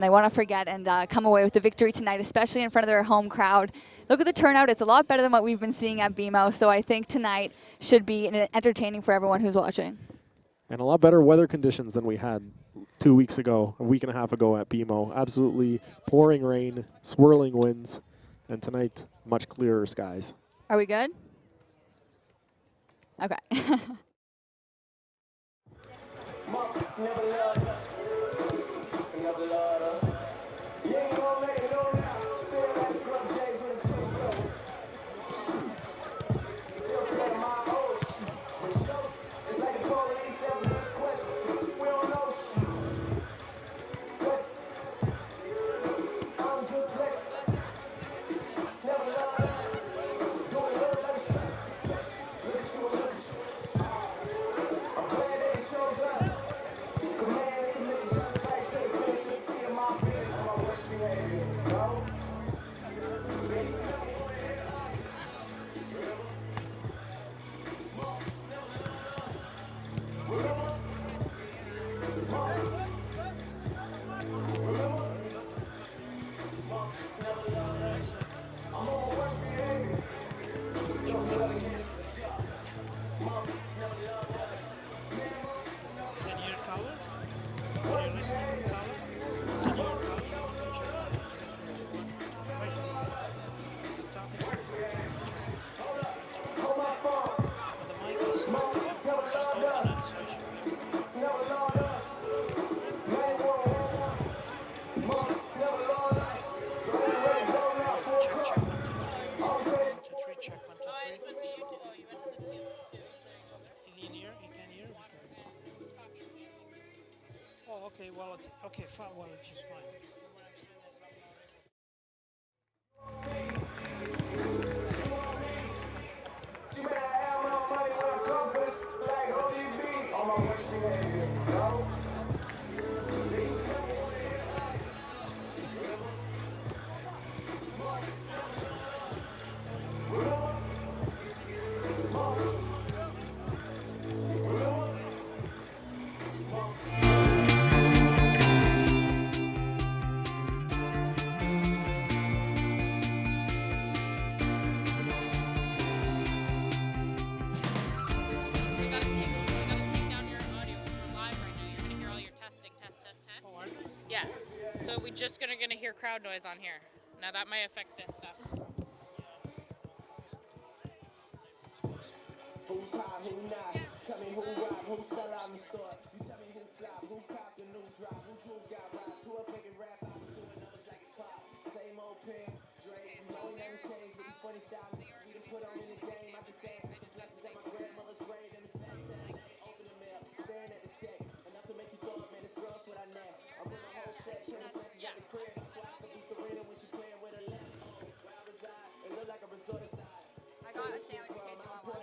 They want to forget and come away with the victory tonight, especially in front of their home crowd. Look at the turnout. It's a lot better than what we've been seeing at BMO, so I think tonight should be entertaining for everyone who's watching. And a lot better weather conditions than we had 2 weeks ago, a week and a half ago at BMO. Absolutely pouring rain, swirling winds, and tonight, much clearer skies. Are we good? Okay. Okay, fine. Well, it's just fine. Yeah, so we're just gonna hear crowd noise on here. Now that might affect this stuff. Who's hot, who not? Tell me who rock, who sell out in the store. You tell me who flop, who cop the new drop, who jewels got rocks, who else making rap, I was doing numbers like it's pop. Same old pimp, Drake, no name change, with the funny style. We done put on in the game, I just say it's some blessings at my grandmother's grave and it's fat check. Open the mail, staring at the check, enough to make you throw up, man, it's gross what I net. I'm with my whole set, chilling snatches at the crib, that's why I could be Serena when she playing with her left. Oh, where I reside, it look like a resort aside. I got a sandwich in case you want one.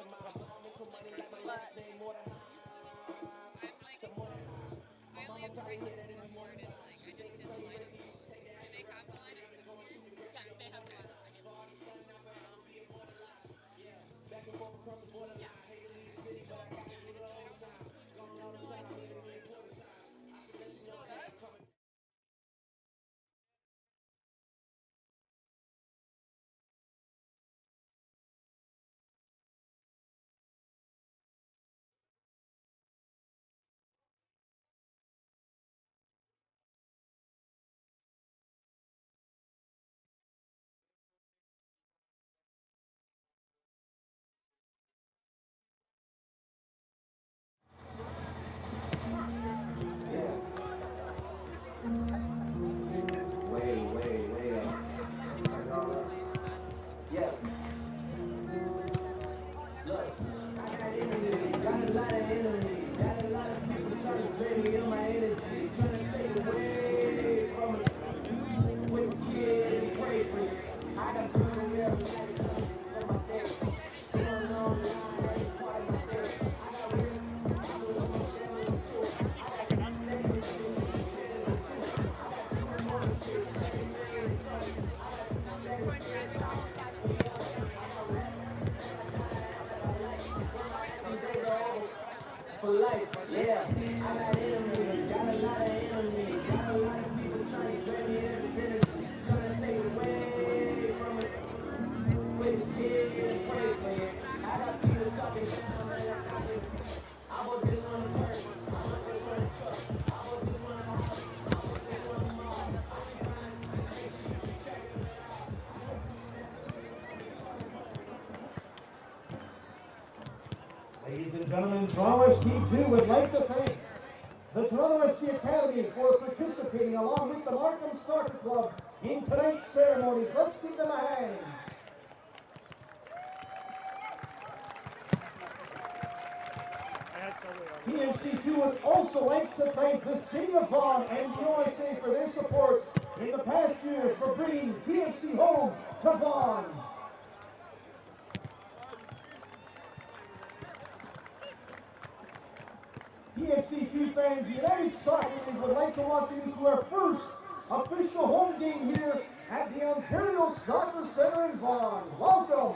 I only have to write the scoreboard and I just did the lineup. Do they have the lineup? Yeah, they have the lineup. Yeah. Gentlemen, Toronto FC 2 would like to thank the Toronto FC Academy for participating along with the Markham Soccer Club in tonight's ceremonies. Let's give them a hand. TFC II would also like to thank the City of Vaughan and USA for their support in the past year for bringing TFC home to Vaughan. TFC II fans, United Soccer League would like to welcome you to our first official home game here at the Ontario Soccer Centre in Vaughan. Welcome.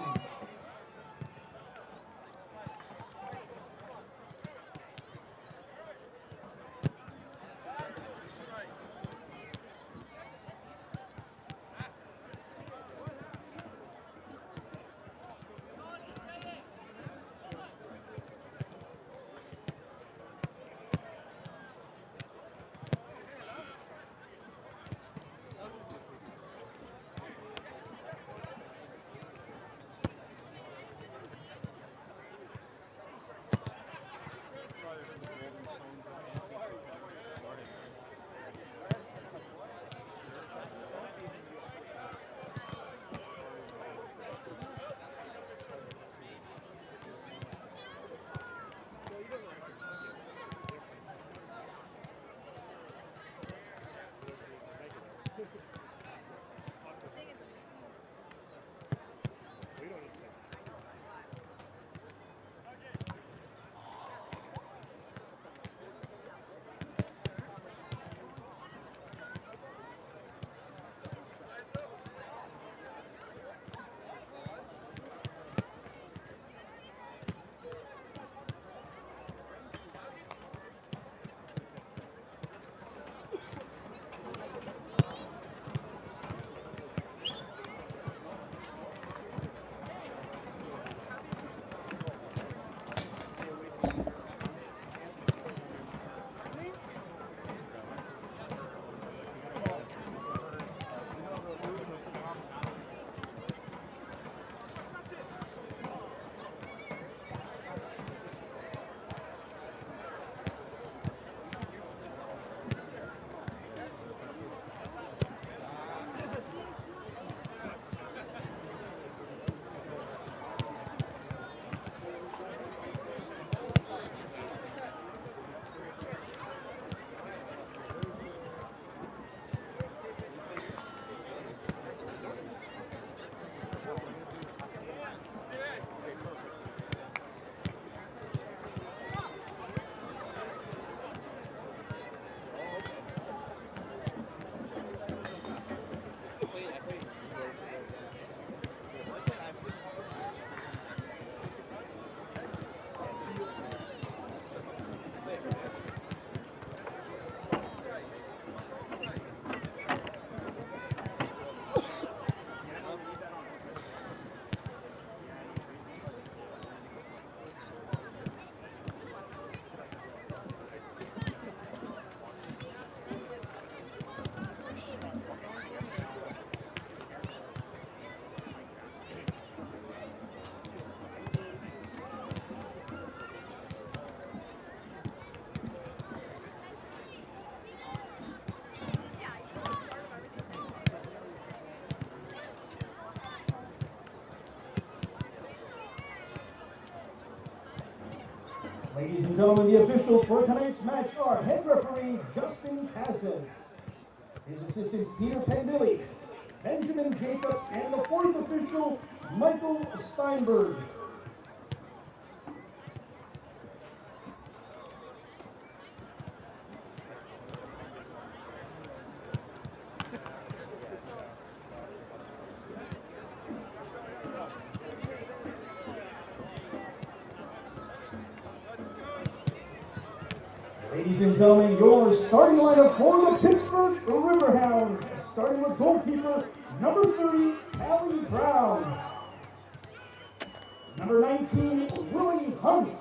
Ladies and gentlemen, the officials for tonight's match are head referee Justin Cassis, his assistants Peter Pendilly, Benjamin Jacobs, and the fourth official Michael Steinberg. Ladies and gentlemen, your starting lineup for the Pittsburgh Riverhounds, starting with goalkeeper number 30, Callie Brown. Number 19, Willie Hunt.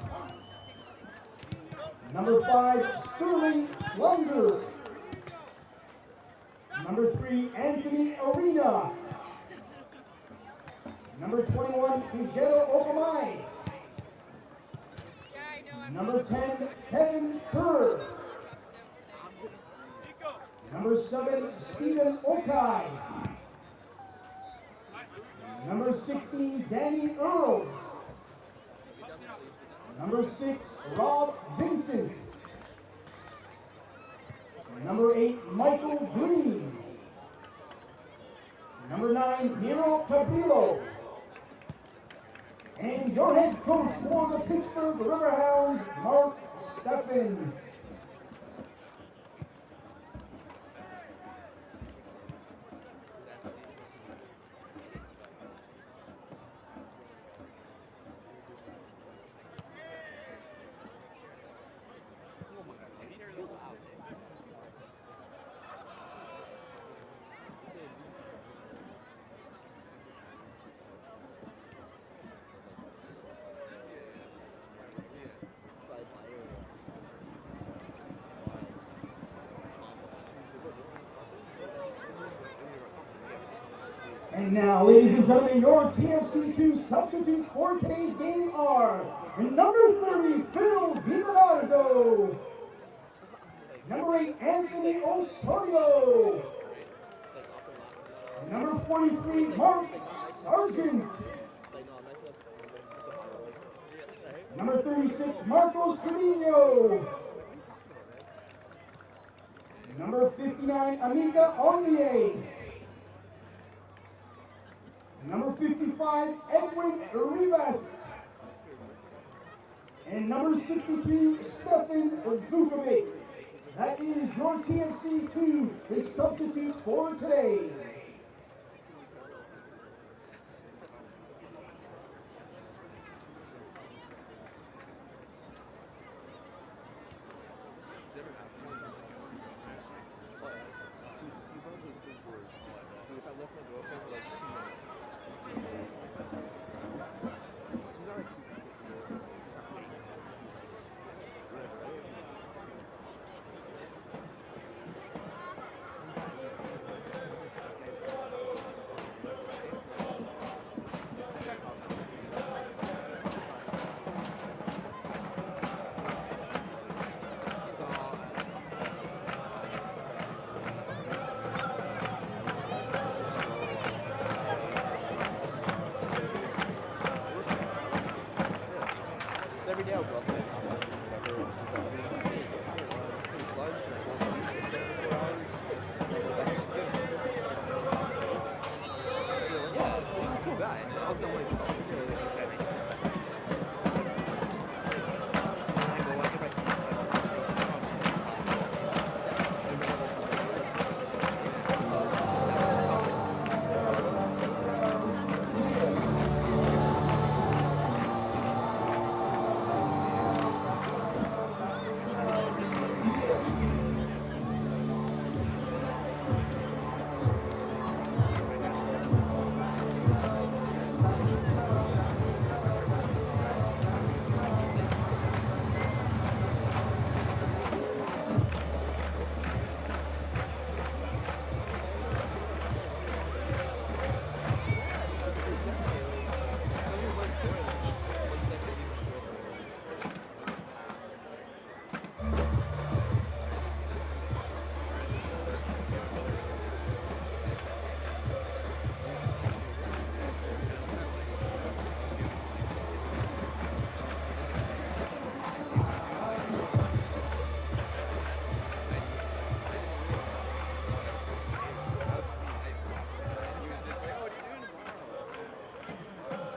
Number 5, Sterling Flunder. Number 3, Anthony Arena. Number 21, Fujero Okamai. Number 10, Kevin Kerr. Number 7, Stephen Okai. Number 16, Danny Earls. Number 6, Rob Vincent. Number 8, Michael Green. Number 9, Piero Cabrillo. And your head coach for the Pittsburgh Riverhounds, Mark Steffen. And now, ladies and gentlemen, your TFC II substitutes for today's game are number 30, Phil DiBernardo. Number 8, Anthony Ostorio. Number 43, Mark Sargent. Number 36, Marcos Trevino. Number 59, Amica Ondier. Number 55, Edwin Rivas. And number 62, Stefan Vukovic. That is your TFC II, the substitutes for today.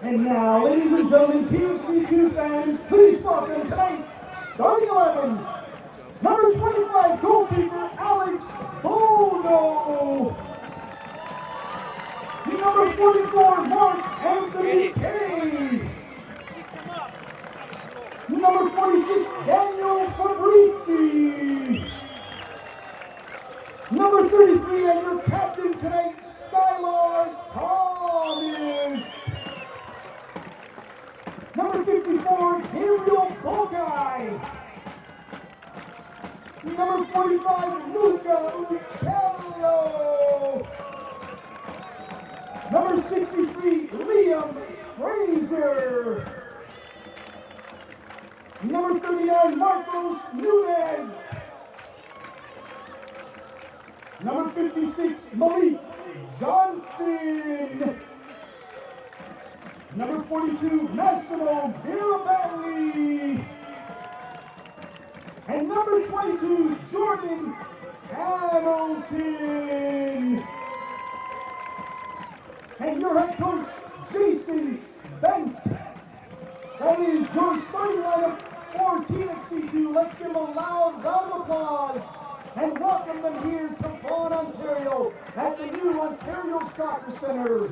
And now, ladies and gentlemen, TFC II fans, please welcome tonight's starting 11. Number 25, goalkeeper Alex Bono. Number 44, Mark Anthony Kay. Number 46, Daniel Fabrizi. Number 33, and your captain tonight, Skylar Thomas. Number 54, Gabriel Bogai. Number 45, Luca Uccello. Number 63, Liam Fraser. Number 39, Marcos Nunez. Number 56, Malik Johnson. Number 42, Massimo Mirabelli. And number 22, Jordan Hamilton. And your head coach, Jason Bent. That is your starting lineup for TFC II. Let's give them a loud round of applause and welcome them here to Vaughan, Ontario at the new Ontario Soccer Centre.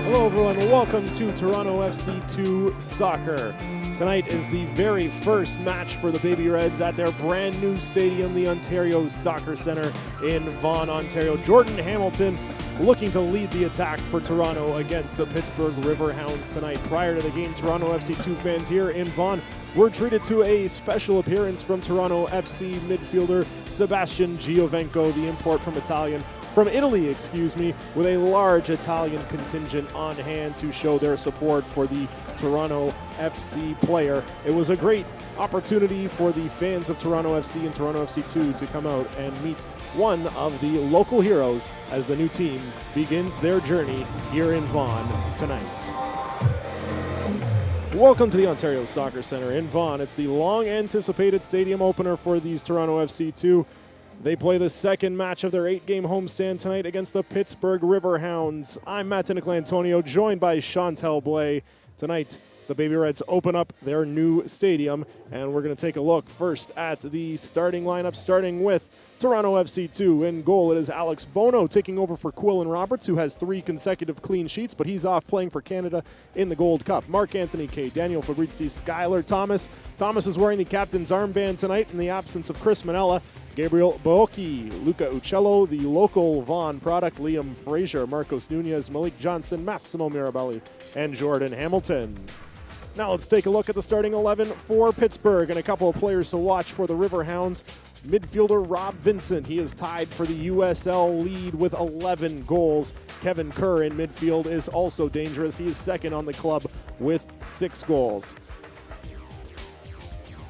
Hello everyone, welcome to Toronto FC 2 Soccer. Tonight is the very first match for the Baby Reds at their brand new stadium, the Ontario Soccer Centre in Vaughan, Ontario. Jordan Hamilton looking to lead the attack for Toronto against the Pittsburgh Riverhounds tonight. Prior to the game, Toronto FC 2 fans here in Vaughan were treated to a special appearance from Toronto FC midfielder Sebastian Giovenco, the import from Italy, with a large Italian contingent on hand to show their support for the Toronto FC player. It was a great opportunity for the fans of Toronto FC and Toronto FC 2 to come out and meet one of the local heroes as the new team begins their journey here in Vaughan tonight. Welcome to the Ontario Soccer Centre in Vaughan. It's the long-anticipated stadium opener for these Toronto FC 2. They play the second match of their 8-game homestand tonight against the Pittsburgh Riverhounds. I'm Matt Antonio, joined by Chantel Blais. Tonight, the Baby Reds open up their new stadium, and we're going to take a look first at the starting lineup, starting with Toronto FC 2. In goal, it is Alex Bono taking over for Quillen Roberts, who has 3 consecutive clean sheets, but he's off playing for Canada in the Gold Cup. Mark Anthony Kay, Daniel Fabrizi, Skylar Thomas. Thomas is wearing the captain's armband tonight in the absence of Chris Manella. Gabriel Boki, Luca Uccello, the local Vaughan product, Liam Frazier, Marcos Nunez, Malik Johnson, Massimo Mirabelli, and Jordan Hamilton. Now let's take a look at the starting 11 for Pittsburgh and a couple of players to watch for the Riverhounds. Midfielder Rob Vincent, he is tied for the USL lead with 11 goals. Kevin Kerr in midfield is also dangerous. He is second on the club with 6 goals.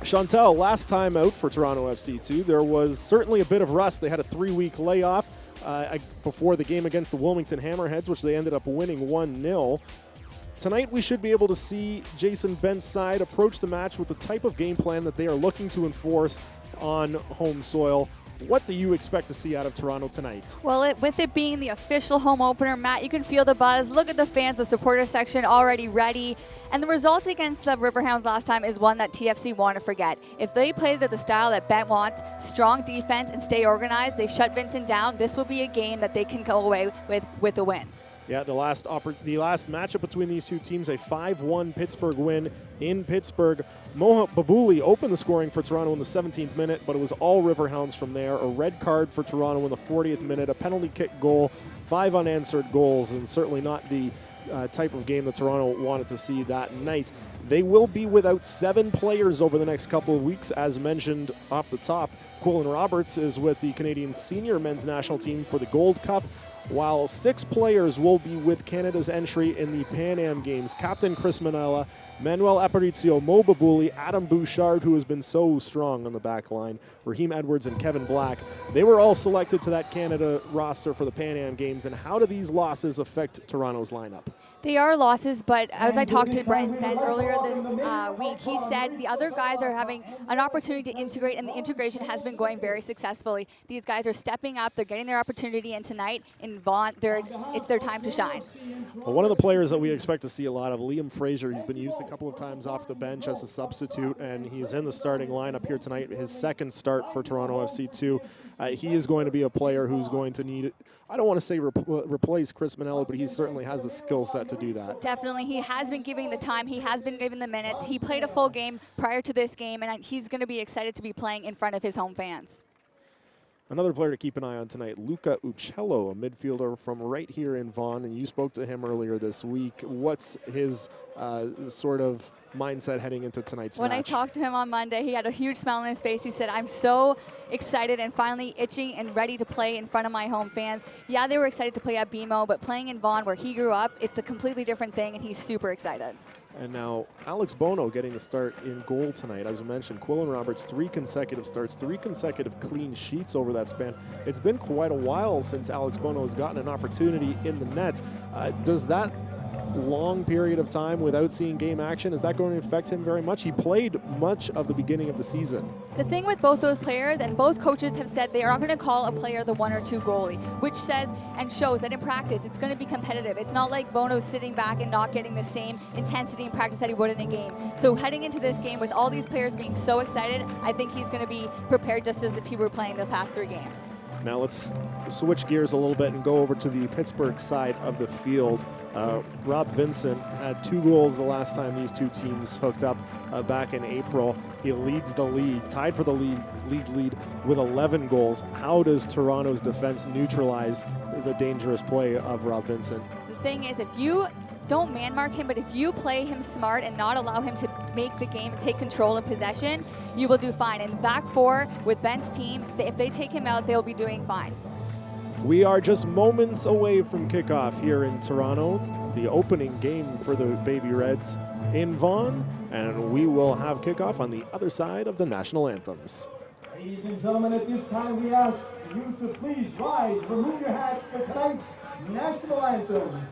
Chantel, last time out for Toronto FC 2, there was certainly a bit of rust. They had a 3-week layoff before the game against the Wilmington Hammerheads, which they ended up winning 1-0. Tonight, we should be able to see Jason Bent's side approach the match with the type of game plan that they are looking to enforce on home soil. What do you expect to see out of Toronto tonight? Well, with it being the official home opener, Matt, you can feel the buzz. Look at the fans, the supporter section already ready. And the result against the Riverhounds last time is one that TFC want to forget. If they play the style that Bent wants, strong defense and stay organized, they shut Vincent down, this will be a game that they can go away with a win. Yeah, the last matchup between these two teams, a 5-1 Pittsburgh win in Pittsburgh. Moha Babouli opened the scoring for Toronto in the 17th minute, but it was all Riverhounds from there. A red card for Toronto in the 40th minute, a penalty kick goal, 5 unanswered goals, and certainly not the type of game that Toronto wanted to see that night. They will be without 7 players over the next couple of weeks, as mentioned off the top. Quillen Roberts is with the Canadian senior men's national team for the Gold Cup, while 6 players will be with Canada's entry in the Pan Am Games. Captain Chris Manella, Manuel Aparicio, Mo Babuli, Adam Bouchard, who has been so strong on the back line, Raheem Edwards, and Kevin Black. They were all selected to that Canada roster for the Pan Am Games. And how do these losses affect Toronto's lineup? They are losses, but as I talked to Brent Ben earlier this week, he said the other guys are having an opportunity to integrate, and the integration has been going very successfully. These guys are stepping up, they're getting their opportunity, and tonight in Vaughan, it's their time to shine. Well, one of the players that we expect to see a lot of, Liam Fraser, he's been used a couple of times off the bench as a substitute, and he's in the starting lineup here tonight, his second start for Toronto FC2. He is going to be a player who's going to need, I don't want to say replace Chris Manella, but he certainly has the skill set to do that. Definitely. He has been giving the time. He has been giving the minutes. He played a full game prior to this game, and he's going to be excited to be playing in front of his home fans. Another player to keep an eye on tonight, Luca Uccello, a midfielder from right here in Vaughan, and you spoke to him earlier this week. What's his sort of mindset heading into tonight's match? When I talked to him on Monday, he had a huge smile on his face. He said, I'm so excited and finally itching and ready to play in front of my home fans. Yeah, they were excited to play at BMO, but playing in Vaughan where he grew up, it's a completely different thing, and he's super excited. And now Alex Bono getting the start in goal tonight. As I mentioned, Quillen Roberts, 3 consecutive starts, 3 consecutive clean sheets over that span. It's been quite a while since Alex Bono has gotten an opportunity in the net. Does that long period of time without seeing game action, is that going to affect him very much? He played much of the beginning of the season. The thing with both those players, and both coaches have said they are not going to call a player the 1 or 2 goalie, which says and shows that in practice it's going to be competitive. It's not like Bono's sitting back and not getting the same intensity in practice that he would in a game. So heading into this game with all these players being so excited, I think he's going to be prepared just as if he were playing the past 3 games. Now let's switch gears a little bit and go over to the Pittsburgh side of the field. Rob Vincent had 2 goals the last time these 2 teams hooked up back in April. He leads the league, tied for the lead with 11 goals. How does Toronto's defense neutralize the dangerous play of Rob Vincent? The thing is, if you don't man mark him, but if you play him smart and not allow him to make the game, take control of possession, you will do fine. And the back 4 with Ben's team, if they take him out, they'll be doing fine. We are just moments away from kickoff here in Toronto, the opening game for the Baby Reds in Vaughan, and we will have kickoff on the other side of the national anthems. Ladies and gentlemen, at this time we ask you to please rise, remove your hats for tonight's national anthems.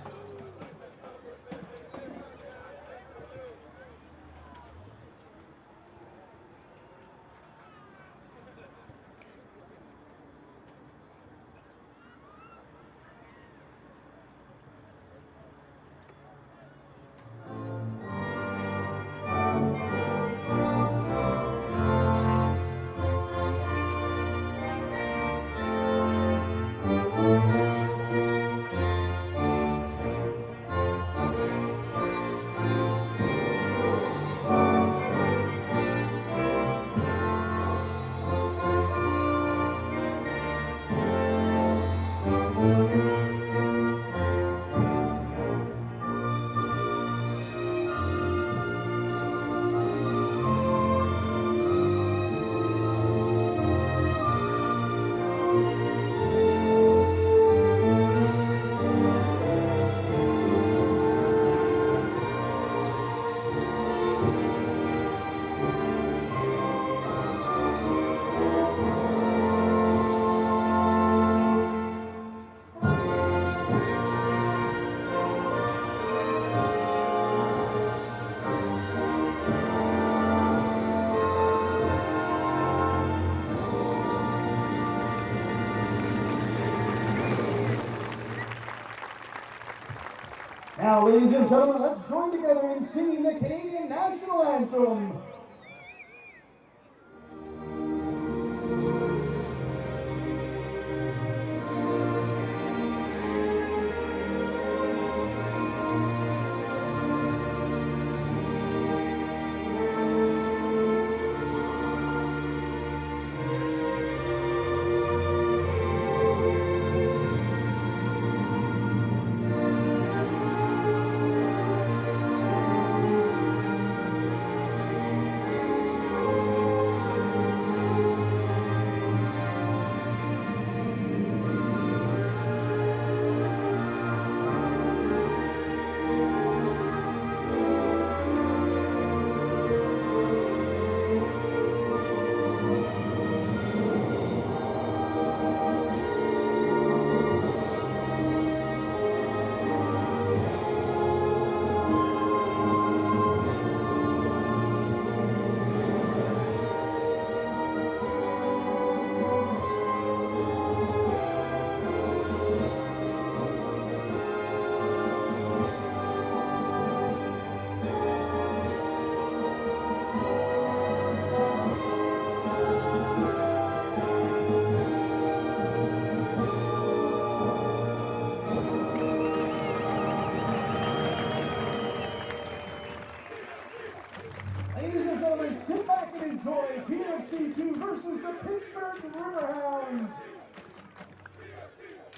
Now, ladies and gentlemen, let's join together in singing the Canadian National Anthem.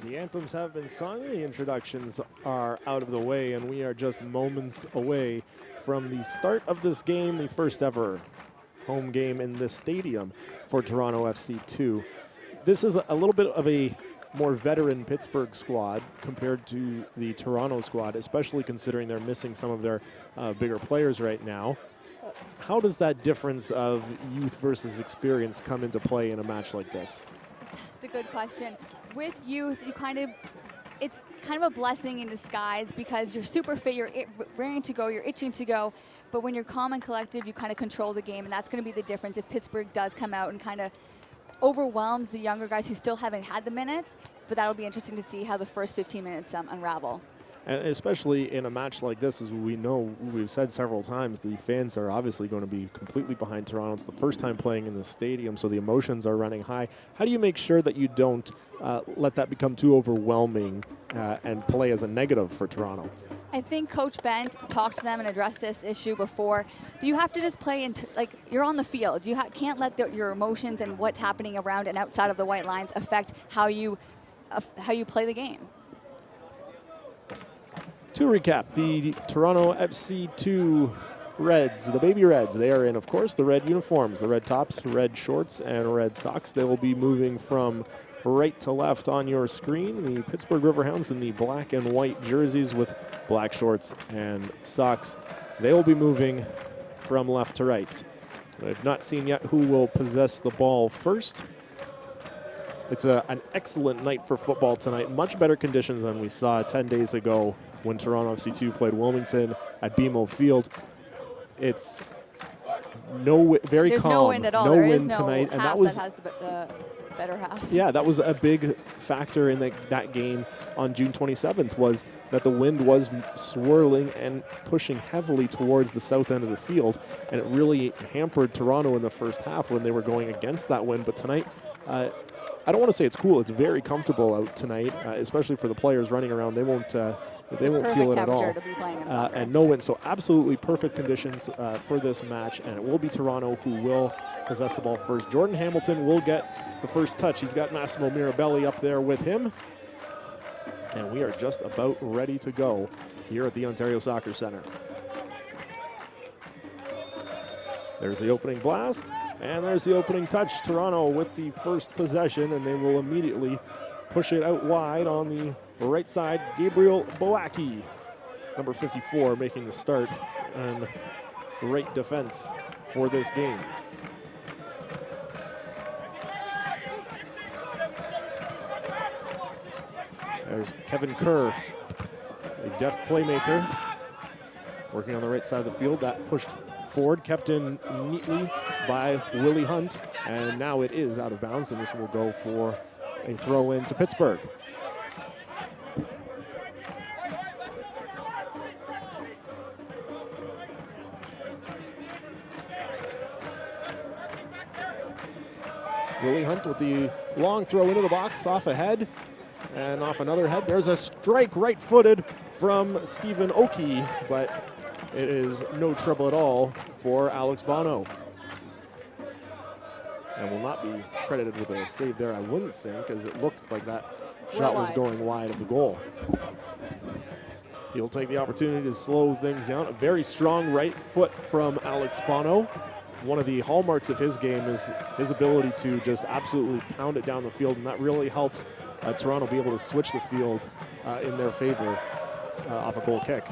The anthems have been sung, the introductions are out of the way, and we are just moments away from the start of this game, the first ever home game in this stadium for Toronto FC 2. This is a little bit of a more veteran Pittsburgh squad compared to the Toronto squad, especially considering they're missing some of their bigger players right now. How does that difference of youth versus experience come into play in a match like this? It's a good question. With youth, it's kind of a blessing in disguise because you're super fit, you're raring to go, you're itching to go, but when you're calm and collective, you kind of control the game, and that's going to be the difference if Pittsburgh does come out and kind of overwhelms the younger guys who still haven't had the minutes, but that'll be interesting to see how the first 15 minutes unravel. And especially in a match like this, as we know, we've said several times, the fans are obviously going to be completely behind Toronto. It's the first time playing in the stadium, so the emotions are running high. How do you make sure that you don't let that become too overwhelming and play as a negative for Toronto? I think Coach Bent talked to them and addressed this issue before. You have to just play like you're on the field. You can't let your emotions and what's happening around and outside of the white lines affect how you play the game. To recap, the Toronto FC 2 Reds, the Baby Reds, they are in, of course, the red uniforms, the red tops, red shorts, and red socks. They will be moving from right to left on your screen. The Pittsburgh Riverhounds in the black and white jerseys with black shorts and socks. They will be moving from left to right. I've not seen yet who will possess the ball first. It's an excellent night for football tonight. Much better conditions than we saw 10 days ago when Toronto FC 2 played Wilmington at BMO Field. It's very There's calm. No wind at all. No there wind is no tonight, and half that was has the better half. Yeah, that was a big factor in that game on June 27th. Was that the wind was swirling and pushing heavily towards the south end of the field, and it really hampered Toronto in the first half when they were going against that wind. But tonight, I don't want to say it's cool. It's very comfortable out tonight, especially for the players running around. They won't feel it at all. To be playing in soccer. And no wind, so absolutely perfect conditions for this match. And it will be Toronto who will possess the ball first. Jordan Hamilton will get the first touch. He's got Massimo Mirabelli up there with him. And we are just about ready to go here at the Ontario Soccer Centre. There's the opening blast. And there's the opening touch. Toronto with the first possession, and they will immediately push it out wide on the right side. Gabriel Boaki, number 54, making the start and right defense for this game. There's Kevin Kerr, a deft playmaker, working on the right side of the field. That pushed forward, kept in neatly by Willie Hunt, and now it is out of bounds, and this will go for a throw in to Pittsburgh. Willie Hunt with the long throw into the box, off a head and off another head. There's a strike right-footed from Stephen Oki, but it is no trouble at all for Alex Bono. And will not be credited with a save there, I wouldn't think, as it looked like that shot was going wide of the goal. He'll take the opportunity to slow things down. A very strong right foot from Alex Bono. One of the hallmarks of his game is his ability to just absolutely pound it down the field, and that really helps Toronto be able to switch the field in their favor off a goal kick.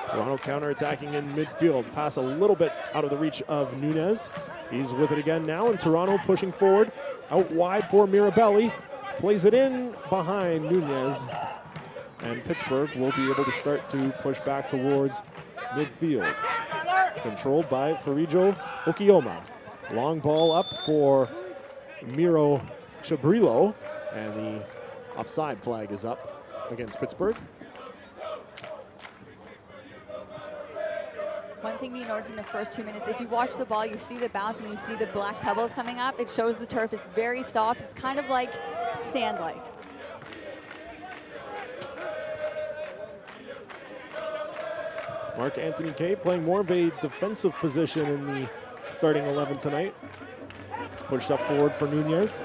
Toronto counterattacking in midfield. Pass a little bit out of the reach of Nunez. He's with it again now, and Toronto pushing forward. Out wide for Mirabelli. Plays it in behind Nunez. And Pittsburgh will be able to start to push back towards midfield. Controlled by Farijo Okioma. Long ball up for Miro Chabrilo. And the offside flag is up against Pittsburgh. One thing you notice in the first 2 minutes, if you watch the ball, you see the bounce and you see the black pebbles coming up. It shows the turf is very soft. It's kind of like sand-like. Mark Anthony Kay playing more of a defensive position in the starting 11 tonight. Pushed up forward for Nunez.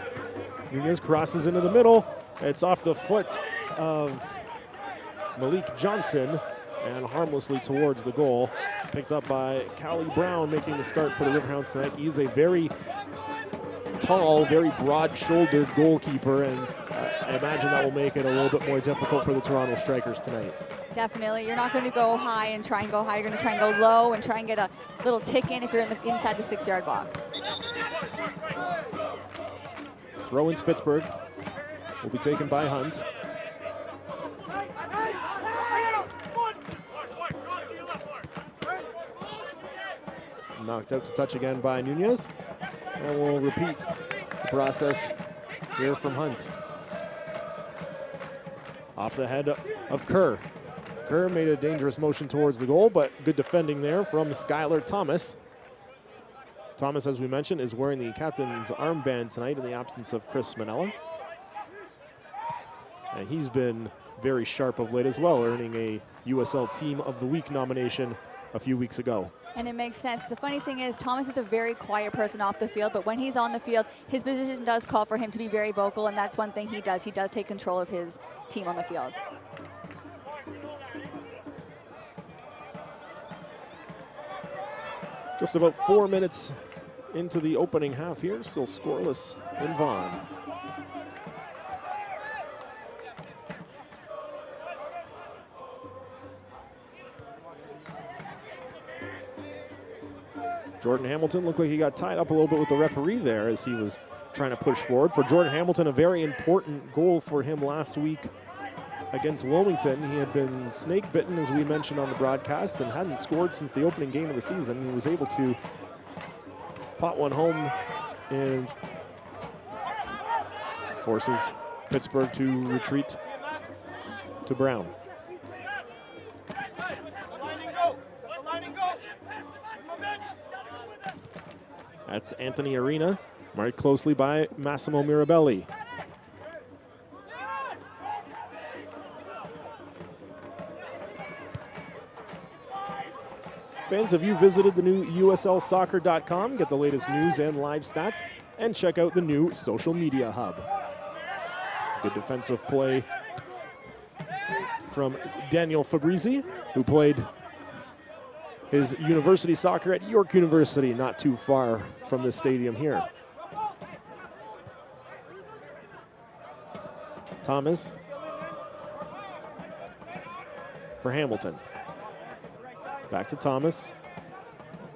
Nunez crosses into the middle. It's off the foot of Malik Johnson and harmlessly towards the goal. Picked up by Callie Brown, making the start for the Riverhounds tonight. He's a very tall, very broad-shouldered goalkeeper, and I imagine that will make it a little bit more difficult for the Toronto Strikers tonight. Definitely. You're not going to go high and try and go high. You're going to try and go low and try and get a little tick in if you're inside the 6-yard box. Throw into Pittsburgh. Will be taken by Hunt. Knocked out to touch again by Nunez. And we'll repeat the process here from Hunt. Off the head of Kerr. Kerr made a dangerous motion towards the goal, but good defending there from Skylar Thomas. Thomas, as we mentioned, is wearing the captain's armband tonight in the absence of Chris Manella. And he's been very sharp of late as well, earning a USL Team of the Week nomination a few weeks ago. And it makes sense. The funny thing is, Thomas is a very quiet person off the field, but when he's on the field, his position does call for him to be very vocal, and that's one thing he does. He does take control of his team on the field. Just about 4 minutes into the opening half here, still scoreless in Vaughan. Jordan Hamilton looked like he got tied up a little bit with the referee there as he was trying to push forward. For Jordan Hamilton, a very important goal for him last week against Wilmington. He had been snake bitten, as we mentioned on the broadcast, and hadn't scored since the opening game of the season. He was able to pot one home and forces Pittsburgh to retreat to Brown. That's Anthony Arena, marked closely by Massimo Mirabelli. Fans, have you visited the new USLsoccer.com? Get the latest news and live stats, and check out the new social media hub. Good defensive play from Daniel Fabrizi, who played his university soccer at York University, not too far from this stadium here. Thomas for Hamilton. Back to Thomas.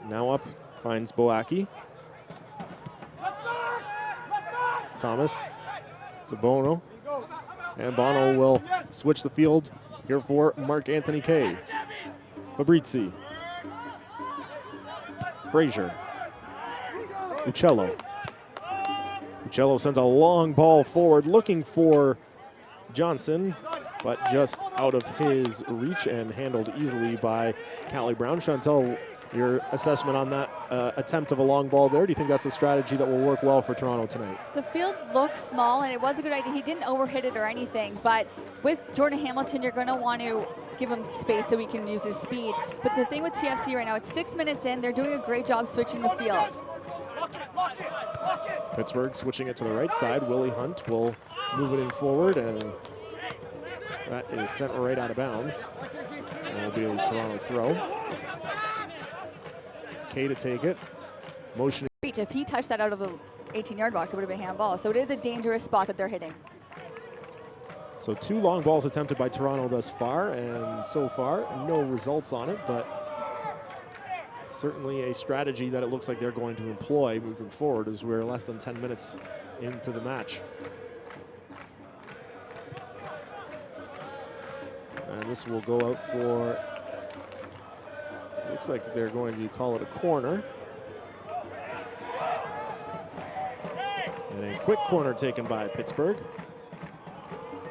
Now up, finds Boaki. Thomas to Bono. And Bono will switch the field here for Mark Anthony Kay. Fabrizi. Frazier. Uccello. Uccello sends a long ball forward looking for Johnson, but just out of his reach and handled easily by Callie Brown. Chantel, your assessment on that attempt of a long ball there. Do you think that's a strategy that will work well for Toronto tonight? The field looks small, and it was a good idea. He didn't overhit it or anything, but with Jordan Hamilton, you're going to want to give him space so he can use his speed. But the thing with TFC right now, it's 6 minutes in. They're doing a great job switching the field. Pittsburgh switching it to the right side. Willie Hunt will move it in forward, and that is sent right out of bounds. That'll be a Toronto throw. Kay to take it. Motioning. If he touched that out of the 18-yard box, it would have been handball. So it is a dangerous spot that they're hitting. So 2 long balls attempted by Toronto thus far, and so far no results on it, but certainly a strategy that it looks like they're going to employ moving forward as we're less than 10 minutes into the match. And this will go out for, looks like they're going to call it a corner. And a quick corner taken by Pittsburgh.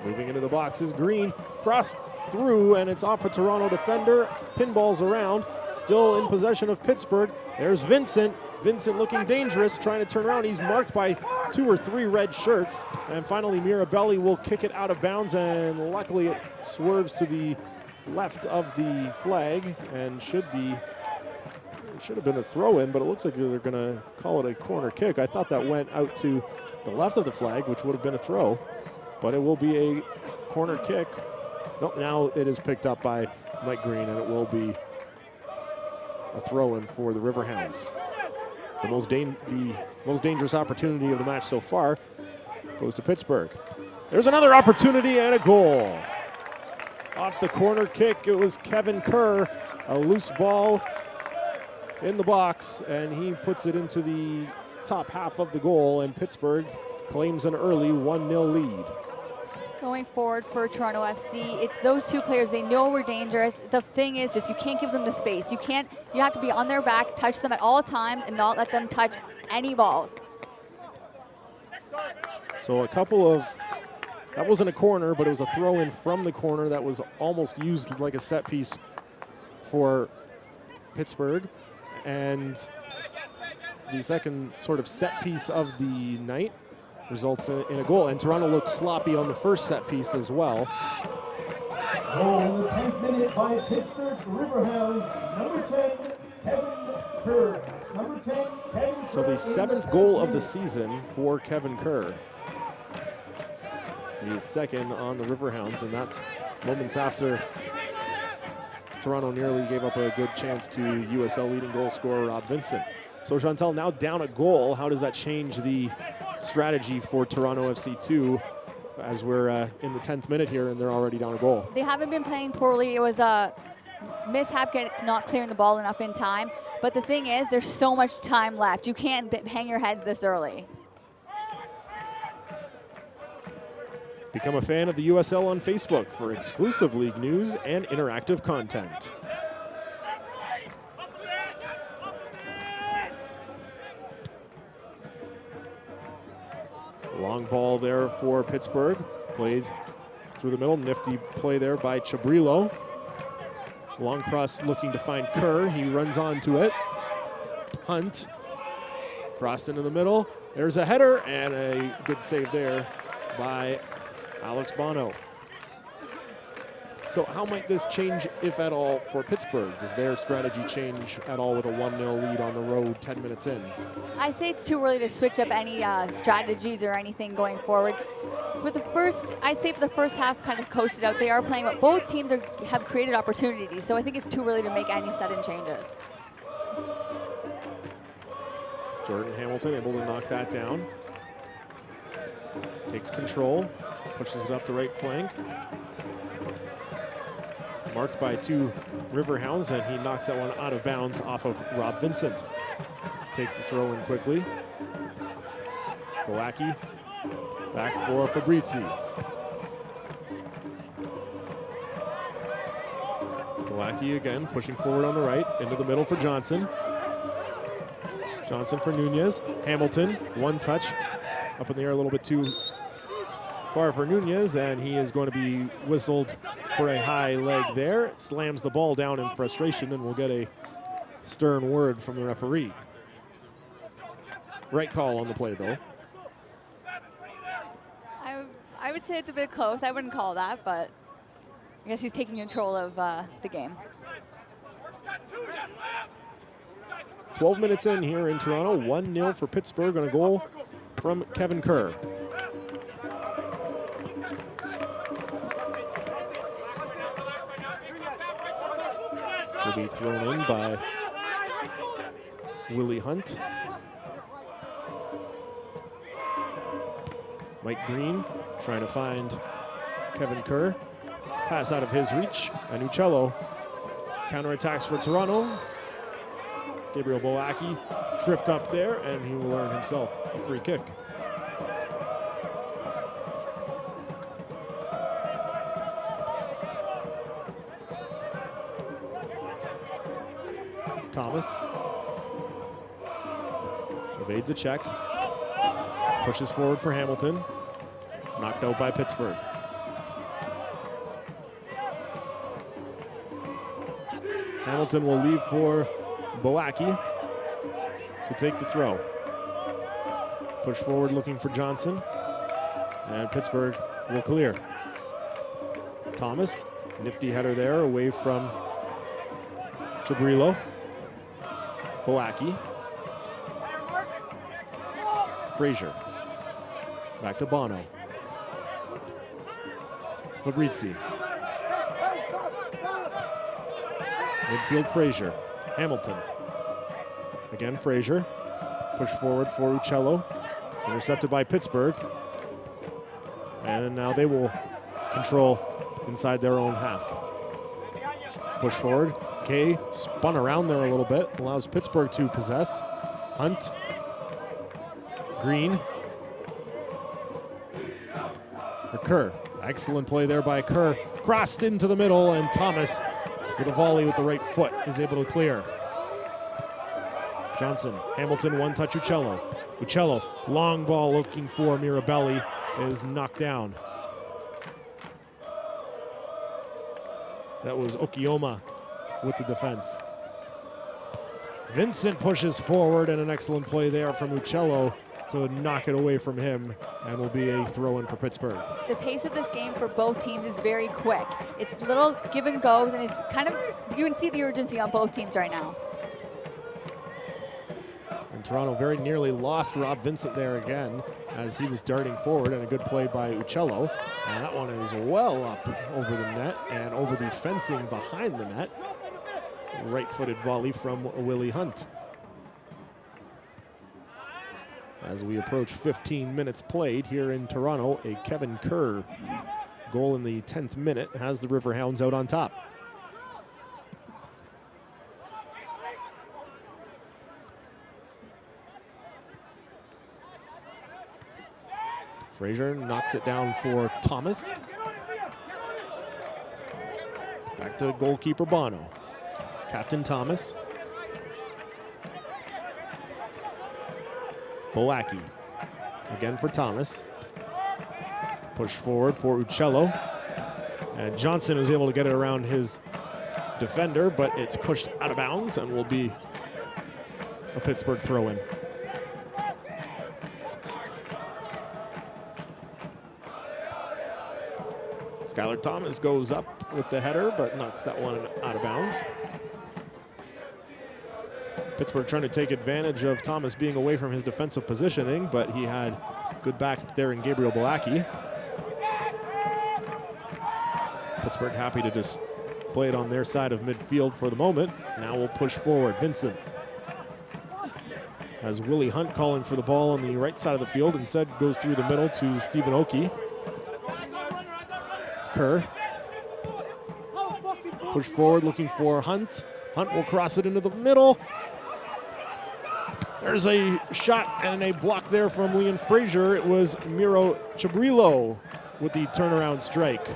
Moving into the box is Green, crossed through, and it's off a Toronto defender. Pinballs around, still in possession of Pittsburgh. There's Vincent. Vincent looking dangerous, trying to turn around. He's marked by 2 or 3 red shirts. And finally, Mirabelli will kick it out of bounds, and luckily it swerves to the left of the flag and should be should have been a throw-in, but it looks like they're going to call it a corner kick. I thought that went out to the left of the flag, which would have been a throw, but it will be a corner kick. No, now it is picked up by Mike Green, and it will be a throw-in for the Riverhounds. The most dangerous opportunity of the match so far goes to Pittsburgh. There's another opportunity and a goal. Off the corner kick, it was Kevin Kerr, a loose ball in the box, and he puts it into the top half of the goal, and Pittsburgh claims an early 1-0 lead. Going forward for Toronto FC, it's those two players. They know we're dangerous. The thing is just you can't give them the space. You have to be on their back, touch them at all times, and not let them touch any balls. So a couple of, that wasn't a corner, but it was a throw in from the corner that was almost used like a set piece for Pittsburgh. And the second sort of set piece of the night results in a goal. And Toronto looked sloppy on the first set piece as well. Goal in the 10th minute by Pittsburgh Riverhounds, number 10, Kevin Kerr. That's number 10, Kevin Kerr. So the 7th goal of the season for Kevin Kerr. He is second on the Riverhounds, and that's moments after Toronto nearly gave up a good chance to USL leading goal scorer Rob Vincent. So Chantal, now down a goal. How does that change the strategy for Toronto FC 2 as we're in the 10th minute here and they're already down a goal? They haven't been playing poorly. It was a mishap not clearing the ball enough in time. But the thing is, there's so much time left. You can't hang your heads this early. Become a fan of the USL on Facebook for exclusive league news and interactive content. Long ball there for Pittsburgh. Played through the middle. Nifty play there by Chabrillo. Long cross looking to find Kerr. He runs onto it. Hunt. Crossed into the middle. There's a header and a good save there by Alex Bono. So how might this change, if at all, for Pittsburgh? Does their strategy change at all with a 1-0 lead on the road 10 minutes in? I say it's too early to switch up any strategies or anything going forward. For the first half kind of coasted out. They are playing, but both teams have created opportunities. So I think it's too early to make any sudden changes. Jordan Hamilton able to knock that down. Takes control, pushes it up the right flank. Marked by two Riverhounds, and he knocks that one out of bounds off of Rob Vincent. Takes the throw in quickly. Boacki back for Fabrizi. Boacki again pushing forward on the right, into the middle for Johnson. Johnson for Nunez. Hamilton, one touch, up in the air a little bit too far for Nunez, and he is going to be whistled for a high leg there. Slams the ball down in frustration, and we'll get a stern word from the referee. Right call on the play, though. I would say it's a bit close. I wouldn't call that, but I guess he's taking control of the game. 12 minutes in here in Toronto, 1-0 for Pittsburgh on a goal from Kevin Kerr. This will be thrown in by Willie Hunt. Mike Green trying to find Kevin Kerr. Pass out of his reach. Anuccello counterattacks for Toronto. Gabriel Boacki tripped up there, and he will earn himself a free kick. Thomas evades a check, pushes forward for Hamilton, knocked out by Pittsburgh. Hamilton will leave for Boacki to take the throw. Push forward looking for Johnson, and Pittsburgh will clear. Thomas, nifty header there away from Chabrillo. Boacki. Frazier. Back to Bono. Fabrizi. Midfield Frazier. Hamilton. Again Frazier. Push forward for Uccello. Intercepted by Pittsburgh. And now they will control inside their own half. Push forward. Kay spun around there a little bit. Allows Pittsburgh to possess. Hunt. Green. Kerr. Excellent play there by Kerr. Crossed into the middle, and Thomas with a volley with the right foot is able to clear. Johnson. Hamilton, one touch Uccello. Uccello, long ball looking for Mirabelli, is knocked down. That was Okioma with the defense. Vincent pushes forward, and an excellent play there from Uccello to knock it away from him, and will be a throw-in for Pittsburgh. The pace of this game for both teams is very quick. It's little give and goes, and it's kind of, you can see the urgency on both teams right now. And Toronto very nearly lost Rob Vincent there again as he was darting forward, and a good play by Uccello. And that one is well up over the net and over the fencing behind the net. Right-footed volley from Willie Hunt. As we approach 15 minutes played here in Toronto, a Kevin Kerr goal in the 10th minute has the Riverhounds out on top. Frazier knocks it down for Thomas. Back to goalkeeper Bono. Captain Thomas. Boacki. Again for Thomas. Push forward for Uccello. And Johnson was able to get it around his defender, but it's pushed out of bounds and will be a Pittsburgh throw-in. Skylar Thomas goes up with the header, but knocks that one out of bounds. Pittsburgh trying to take advantage of Thomas being away from his defensive positioning, but he had good back there in Gabriel Boacki. Pittsburgh happy to just play it on their side of midfield for the moment. Now we'll push forward. Vincent has Willie Hunt calling for the ball on the right side of the field. Instead goes through the middle to Stephen Oki. Kerr. Push forward looking for Hunt. Hunt will cross it into the middle. There's a shot and a block there from Leon Frazier. It was Miro Chabrillo with the turnaround strike.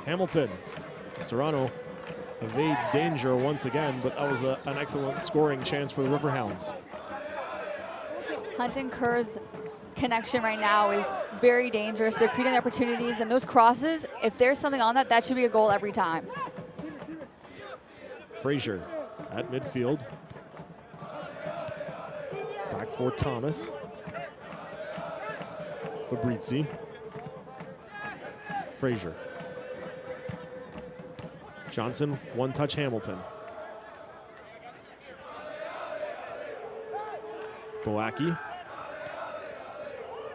Hamilton, as Toronto evades danger once again, but that was an excellent scoring chance for the Riverhounds. Hunt and Kerr's connection right now is very dangerous. They're creating opportunities, and those crosses, if there's something on that, that should be a goal every time. Frazier at midfield. Back for Thomas. Fabrizi. Frazier. Johnson, one touch Hamilton. Boacki.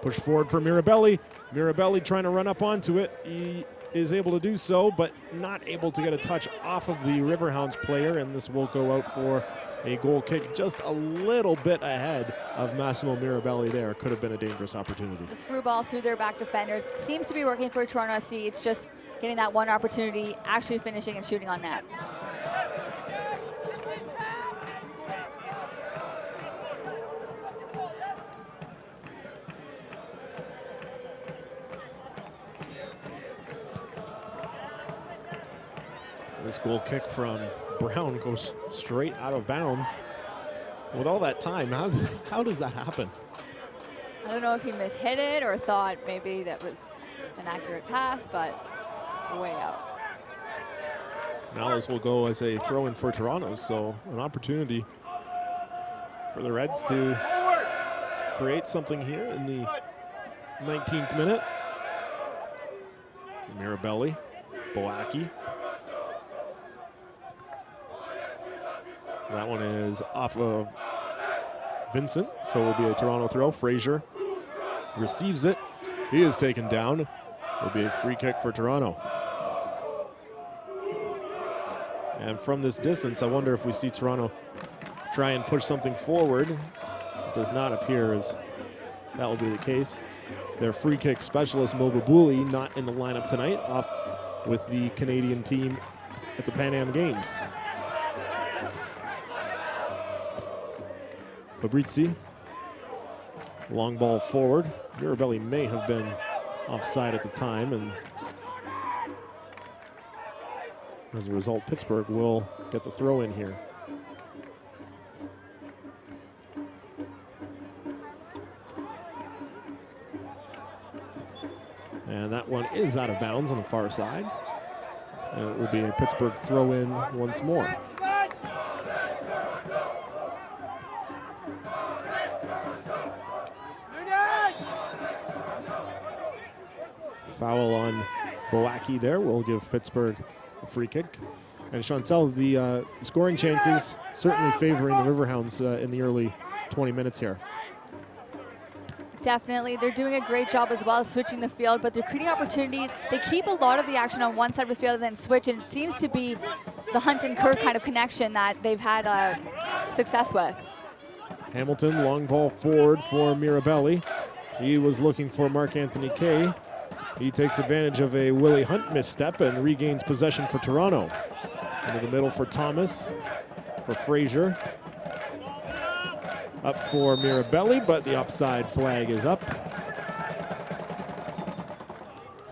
Push forward for Mirabelli. Mirabelli trying to run up onto it. He is able to do so, but not able to get a touch off of the Riverhounds player, and this will go out for a goal kick just a little bit ahead of Massimo Mirabelli there. Could have been a dangerous opportunity. The through ball through their back defenders seems to be working for Toronto FC. It's just getting that one opportunity, actually finishing and shooting on net. This goal kick from Brown goes straight out of bounds. With all that time, how does that happen? I don't know if he mishit it or thought maybe that was an accurate pass, but way out. Now this will go as a throw-in for Toronto, so an opportunity for the Reds to create something here in the 19th minute. Mirabelli, Boacki. That one is off of Vincent, so it will be a Toronto throw. Frazier receives it. He is taken down. It will be a free kick for Toronto. And from this distance, I wonder if we see Toronto try and push something forward. It does not appear as that will be the case. Their free kick specialist, Mobabuli, not in the lineup tonight, off with the Canadian team at the Pan Am Games. Fabrizi, long ball forward. Mirabelli may have been offside at the time, and as a result, Pittsburgh will get the throw in here. And that one is out of bounds on the far side. And it will be a Pittsburgh throw in once more. Foul on Boaki there will give Pittsburgh a free kick. And Chantel, the scoring chances certainly favoring the Riverhounds in the early 20 minutes here. Definitely. They're doing a great job as well switching the field, but they're creating opportunities. They keep a lot of the action on one side of the field and then switch, and it seems to be the Hunt and Kerr kind of connection that they've had success with. Hamilton, long ball forward for Mirabelli. He was looking for Mark-Anthony Kay. He takes advantage of a Willie Hunt misstep and regains possession for Toronto. Into the middle for Thomas, for Frazier. Up for Mirabelli, but the offside flag is up.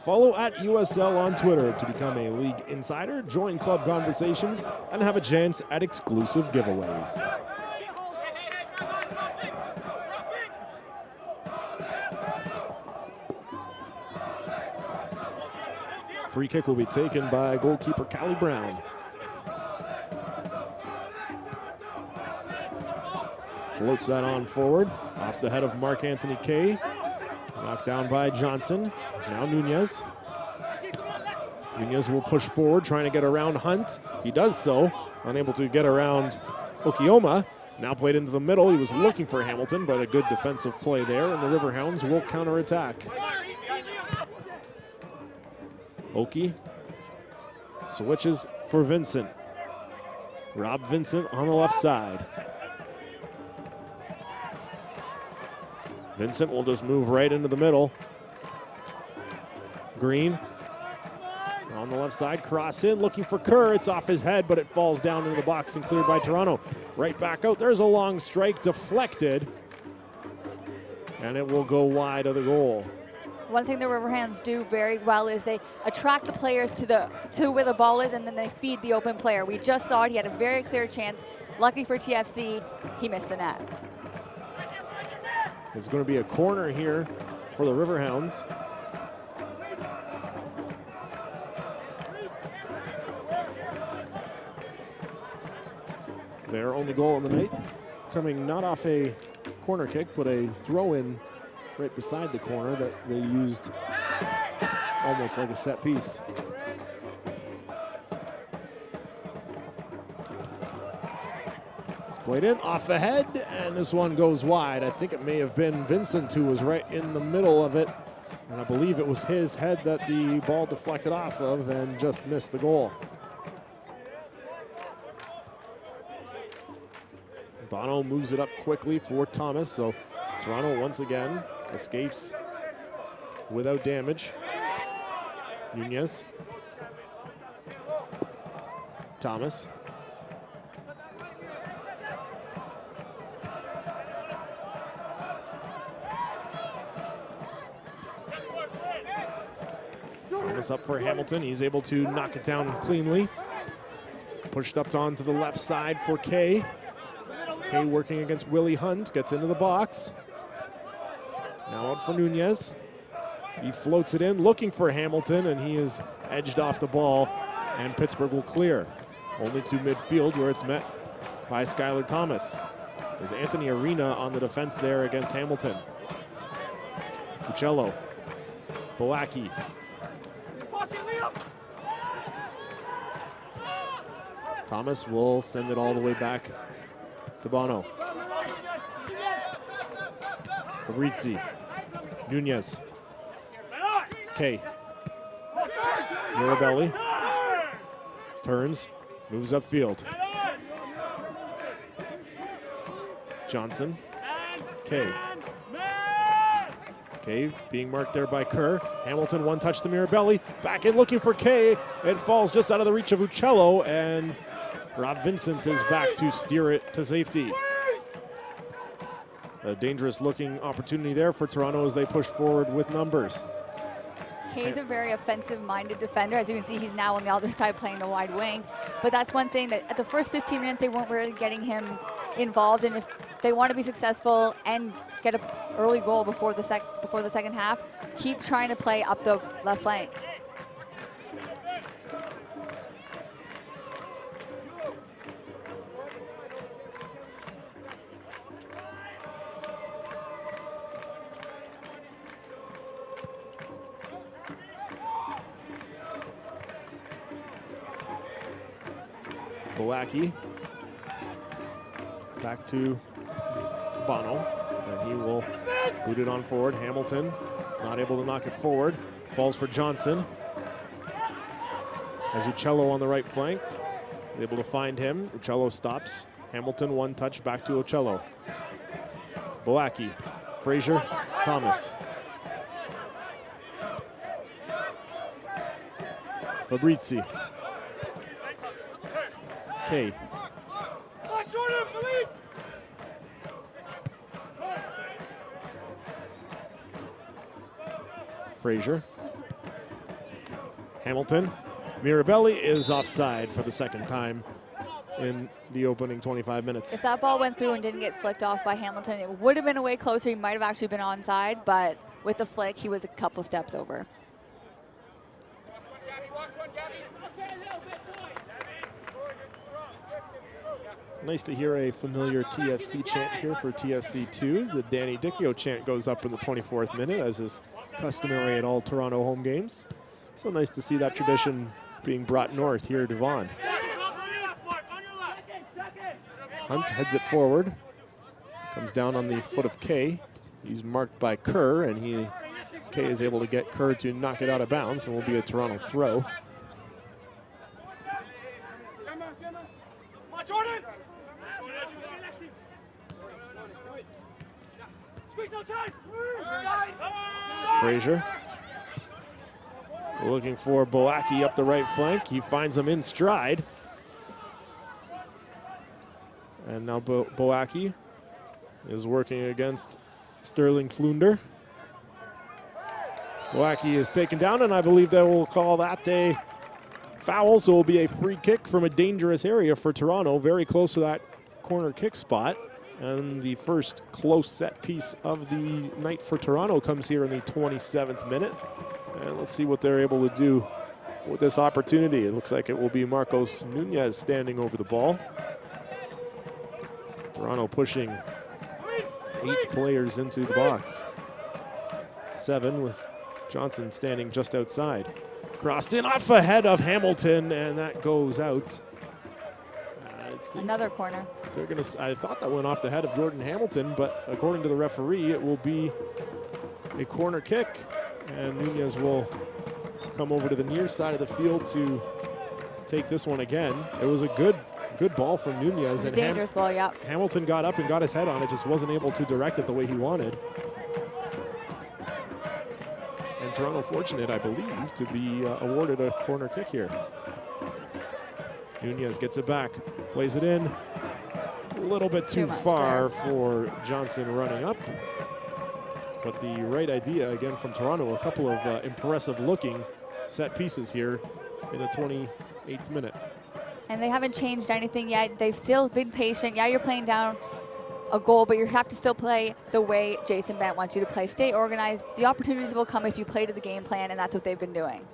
Follow at USL on Twitter to become a league insider, join club conversations, and have a chance at exclusive giveaways. Free kick will be taken by goalkeeper Callie Brown. Floats that on forward, off the head of Mark-Anthony Kay. Knocked down by Johnson. Now Nunez. Nunez will push forward, trying to get around Hunt. He does so, unable to get around Okioma. Now played into the middle. He was looking for Hamilton, but a good defensive play there, and the Riverhounds will counterattack. Oki switches for Vincent. Rob Vincent on the left side. Vincent will just move right into the middle. Green on the left side, cross in, looking for Kerr. It's off his head, but it falls down into the box and cleared by Toronto. Right back out. There's a long strike, deflected, and it will go wide of the goal. One thing the Riverhounds do very well is they attract the players to where the ball is, and then they feed the open player. We just saw it. He had a very clear chance. Lucky for TFC, he missed the net. It's going to be a corner here for the Riverhounds. Their only goal in the night, coming not off a corner kick, but a throw-in right beside the corner that they used almost like a set piece. Played in, off the head, and this one goes wide. I think it may have been Vincent who was right in the middle of it, and I believe it was his head that the ball deflected off of and just missed the goal. Bono moves it up quickly for Thomas, so Toronto once again escapes without damage. Nunez. Thomas. Thomas up for Hamilton. He's able to knock it down cleanly. Pushed up onto the left side for Kay. Kay working against Willie Hunt. Gets into the box. Now out for Nunez. He floats it in, looking for Hamilton, and he is edged off the ball, and Pittsburgh will clear. Only to midfield, where it's met by Skylar Thomas. There's Anthony Arena on the defense there against Hamilton. Uccello. Boaki. Thomas will send it all the way back to Bono. Fabrizzi. Nunez. Kay. Mirabelli. Turns. Moves upfield. Johnson. Kay. Kay being marked there by Kerr. Hamilton, one touch to Mirabelli. Back in looking for Kay. It falls just out of the reach of Uccello, and Rob Vincent is back to steer it to safety. A dangerous looking opportunity there for Toronto as they push forward with numbers. Kay's a very offensive-minded defender. As you can see, he's now on the other side playing the wide wing. But that's one thing that at the first 15 minutes, they weren't really getting him involved. And if they want to be successful and get an early goal before the second half, keep trying to play up the left flank. Boacki back to Bono, and he will boot it on forward. Hamilton not able to knock it forward. Falls for Johnson. As Uccello on the right flank, able to find him. Uccello stops. Hamilton one touch back to Uccello. Boacki, Frazier, Thomas. Fabrizzi. Kay. Frazier. Hamilton. Mirabelli is offside for the second time in the opening 25 minutes. If that ball went through and didn't get flicked off by Hamilton, it would have been a way closer. He might have actually been onside, but with the flick, he was a couple steps over. Nice to hear a familiar TFC chant here for TFC II. The Danny Dicchio chant goes up in the 24th minute, as is customary at all Toronto home games. So nice to see that tradition being brought north here to Vaughan. Hunt heads it forward. Comes down on the foot of Kay. He's marked by Kerr, and Kay is able to get Kerr to knock it out of bounds, and will be a Toronto throw. Frazier looking for Boacki up the right flank. He finds him in stride. And now Boacki is working against Sterling Flunder. Boacki is taken down, and I believe they will call that a foul, so it will be a free kick from a dangerous area for Toronto, very close to that corner kick spot. And the first close set piece of the night for Toronto comes here in the 27th minute. And let's see what they're able to do with this opportunity. It looks like it will be Marcos Nunez standing over the ball. Toronto pushing 8 players into the box. 7 with Johnson standing just outside. Crossed in off ahead of Hamilton, and that goes out. Another corner. I thought that went off the head of Jordan Hamilton, but according to the referee, it will be a corner kick, and Nunez will come over to the near side of the field to take this one again. It was a good ball from Nunez, and dangerous ball, yeah. Hamilton got up and got his head on it, just wasn't able to direct it the way he wanted. And Toronto fortunate, I believe, to be awarded a corner kick here. Nunez gets it back, plays it in. A little bit too far for Johnson running up. But the right idea, again, from Toronto. A couple of impressive looking set pieces here in the 28th minute. And they haven't changed anything yet. They've still been patient. Yeah, you're playing down a goal, but you have to still play the way Jason Bent wants you to play. Stay organized. The opportunities will come if you play to the game plan, and that's what they've been doing.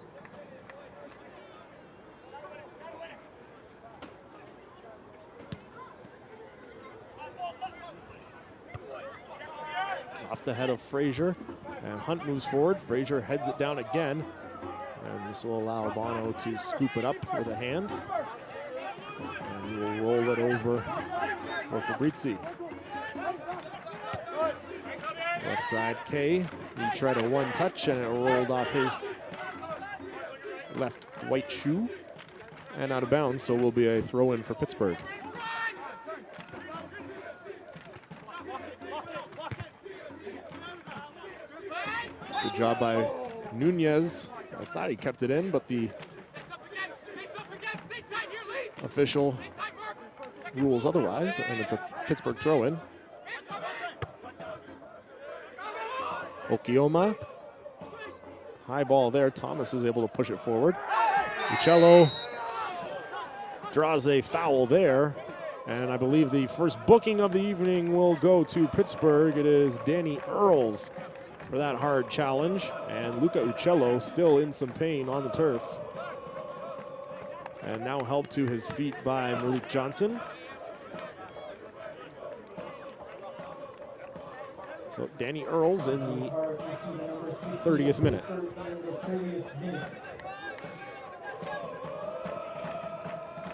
Off the head of Frazier, and Hunt moves forward. Frazier heads it down again, and this will allow Bono to scoop it up with a hand. And he will roll it over for Fabrizi. Left side, Kay. He tried a one-touch and it rolled off his left white shoe and out of bounds, so will be a throw-in for Pittsburgh. Good job by Nunez. I thought he kept it in, but the official rules otherwise, and it's a Pittsburgh throw-in. Okioma. High ball there. Thomas is able to push it forward. Uccello draws a foul there. And I believe the first booking of the evening will go to Pittsburgh. It is Danny Earls for that hard challenge. And Luca Uccello still in some pain on the turf. And now helped to his feet by Malik Johnson. So Danny Earls in the 30th minute.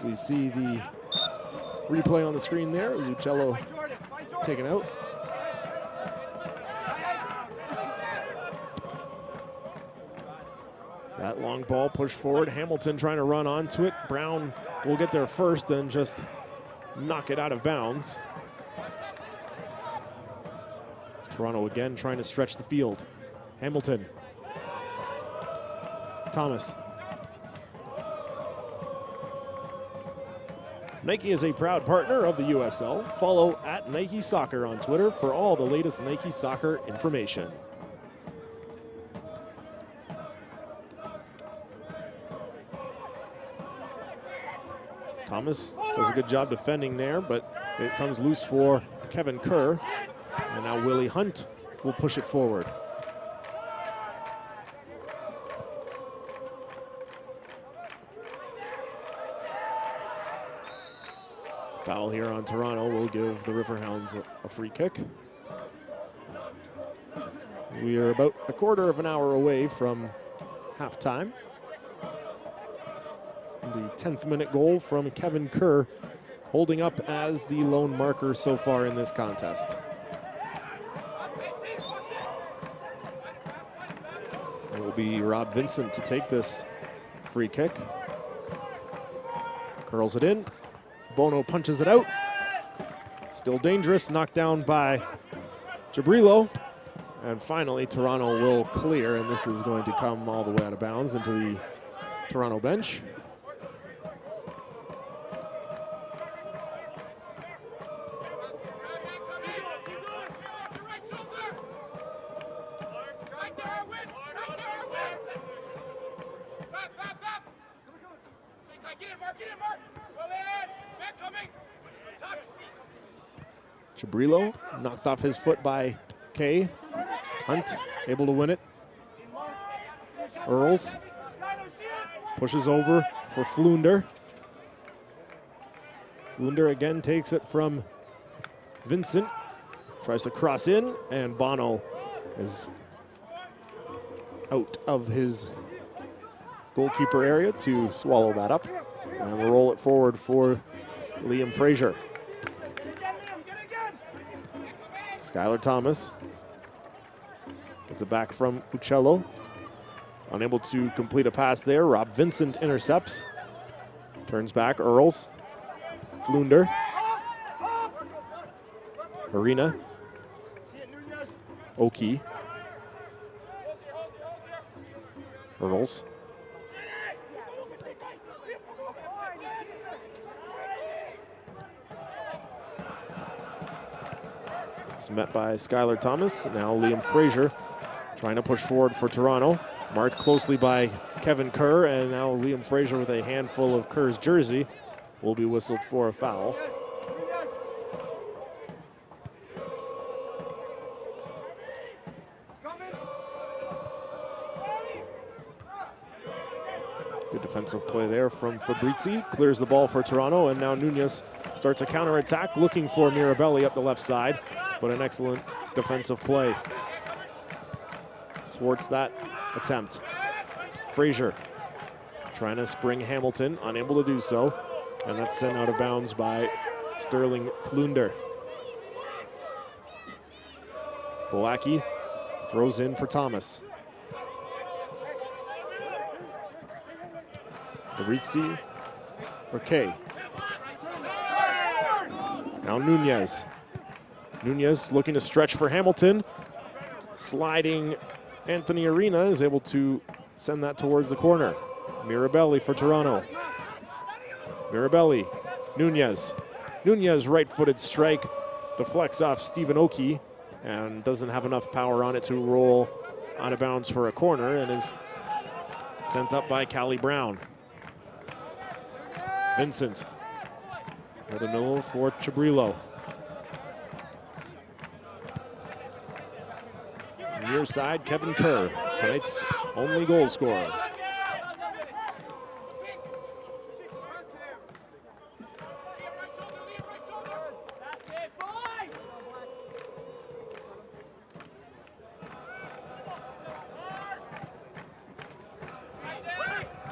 So you see the replay on the screen there. Uccello taken out. That long ball pushed forward. Hamilton trying to run onto it. Brown will get there first and just knock it out of bounds. Toronto again trying to stretch the field. Hamilton. Thomas. Nike is a proud partner of the USL. Follow at Nike Soccer on Twitter for all the latest Nike Soccer information. Thomas does a good job defending there, but it comes loose for Kevin Kerr. And now Willie Hunt will push it forward. Foul here on Toronto will give the Riverhounds a free kick. We are about a quarter of an hour away from halftime. The 10th minute goal from Kevin Kerr, holding up as the lone marker so far in this contest. It will be Rob Vincent to take this free kick. Curls it in. Bono punches it out. Still dangerous, knocked down by Jabrilo. And finally, Toronto will clear, and this is going to come all the way out of bounds into the Toronto bench. Jabrilo knocked off his foot by Kay. Hunt able to win it. Earls pushes over for Flunder. Flunder again takes it from Vincent. Tries to cross in, and Bono is out of his goalkeeper area to swallow that up. And we'll roll it forward for Liam Frazier. Skylar Thomas gets it back from Uccello. Unable to complete a pass there. Rob Vincent intercepts. Turns back, Earls. Flunder. Arena. Oki. Earls. It's met by Skylar Thomas. Now Liam Frazier trying to push forward for Toronto. Marked closely by Kevin Kerr, and now Liam Frazier with a handful of Kerr's jersey will be whistled for a foul. Good defensive play there from Fabrizi. Clears the ball for Toronto, and now Nunez starts a counterattack looking for Mirabelli up the left side, but an excellent defensive play thwarts that attempt. Frazier trying to spring Hamilton, unable to do so, and that's sent out of bounds by Sterling Flunder. Boacki throws in for Thomas. Fabrizi for Kay. Now Nunez. Nunez looking to stretch for Hamilton. Sliding Anthony Arena is able to send that towards the corner. Mirabelli for Toronto. Mirabelli, Nunez. Nunez right-footed strike deflects off Stephen Oki and doesn't have enough power on it to roll out of bounds for a corner and is sent up by Callie Brown. Vincent for the middle for Chabrillo. Near side, Kevin Kerr, tonight's only goal scorer.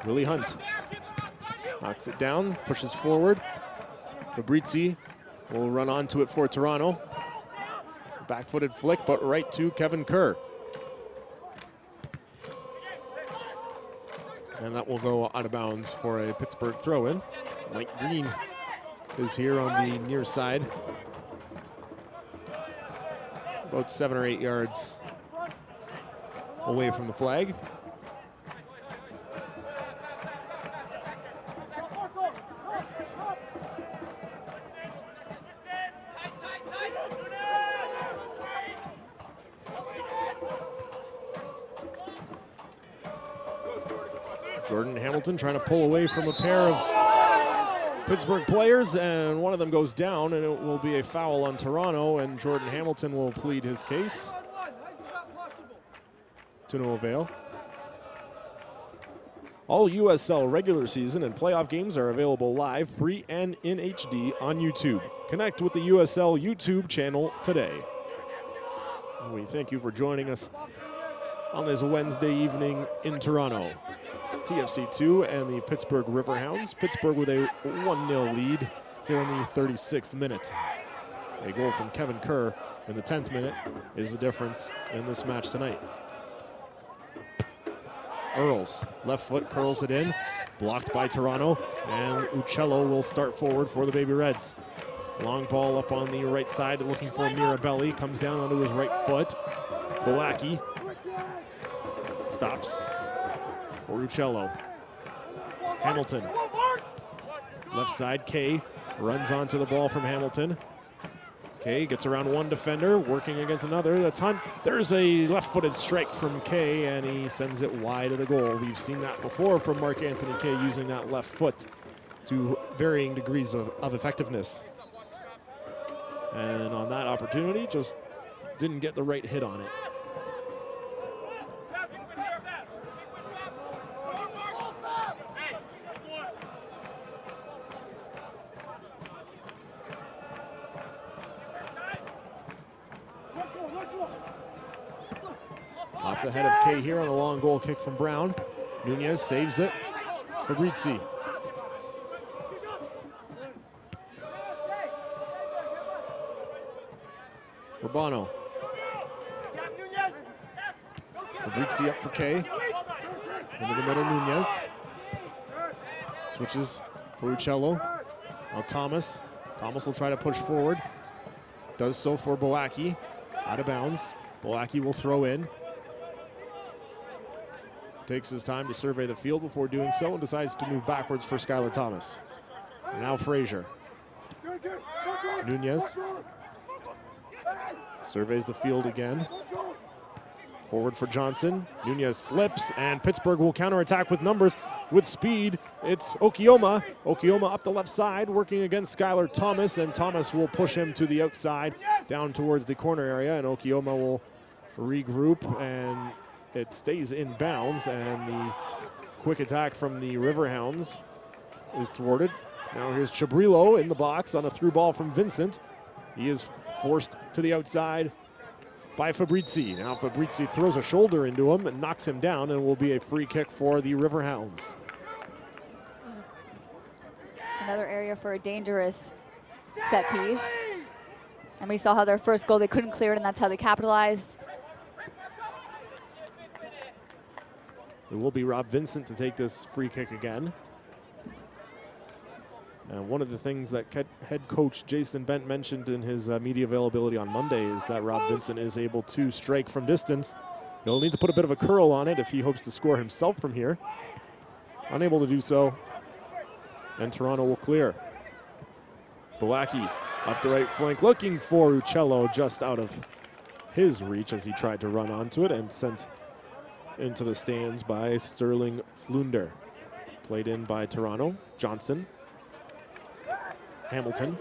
Willie Hunt knocks it down, pushes forward. Fabrizi will run onto it for Toronto. Back-footed flick, but right to Kevin Kerr. And that will go out of bounds for a Pittsburgh throw-in. Mike Green is here on the near side. About 7 or 8 yards away from the flag. Jordan Hamilton trying to pull away from a pair of Pittsburgh players, and one of them goes down, and it will be a foul on Toronto, and Jordan Hamilton will plead his case to no avail. All USL regular season and playoff games are available live, free, and in HD on YouTube. Connect with the USL YouTube channel today. We thank you for joining us on this Wednesday evening in Toronto. TFC II and the Pittsburgh Riverhounds. Pittsburgh with a 1-0 lead here in the 36th minute. A goal from Kevin Kerr in the 10th minute is the difference in this match tonight. Earls, left foot, curls it in, blocked by Toronto, and Uccello will start forward for the Baby Reds. Long ball up on the right side, looking for Mirabelli, comes down onto his right foot. Boacki stops for Uccello. Hamilton, left side, Kay runs onto the ball from Hamilton. Kay gets around one defender, working against another. That's Hunt. There's a left-footed strike from Kay, and he sends it wide of the goal. We've seen that before from Mark Anthony Kay, using that left foot to varying degrees of effectiveness. And on that opportunity, just didn't get the right hit on it. Off the head of Kay here on a long goal kick from Brown. Nunez saves it. Fabrizi. For Bono. Fabrizi up for Kay. Into the middle, Nunez. Switches for Uccello. Now Thomas. Thomas will try to push forward. Does so for Boacki. Out of bounds. Boacki will throw in. Takes his time to survey the field before doing so and decides to move backwards for Skylar Thomas. Now Frazier. Nunez surveys the field again. Forward for Johnson. Nunez slips, and Pittsburgh will counterattack with numbers, with speed. It's Okioma. Okioma up the left side, working against Skylar Thomas, and Thomas will push him to the outside, down towards the corner area, and Okioma will regroup, and it stays in bounds, and the quick attack from the Riverhounds is thwarted. Now here's Chabrillo in the box on a through ball from Vincent. He is forced to the outside by Fabrizi. Now Fabrizi throws a shoulder into him and knocks him down, and will be a free kick for the Riverhounds. Another area for a dangerous set piece. And we saw how their first goal, they couldn't clear it, and that's how they capitalized. It will be Rob Vincent to take this free kick again. And one of the things that head coach Jason Bent mentioned in his media availability on Monday is that Rob Vincent is able to strike from distance. He'll need to put a bit of a curl on it if he hopes to score himself from here. Unable to do so, and Toronto will clear. Bawacki up the right flank, looking for Uccello, just out of his reach as he tried to run onto it, and sent into the stands by Sterling Flunder. Played in by Toronto. Johnson. Hamilton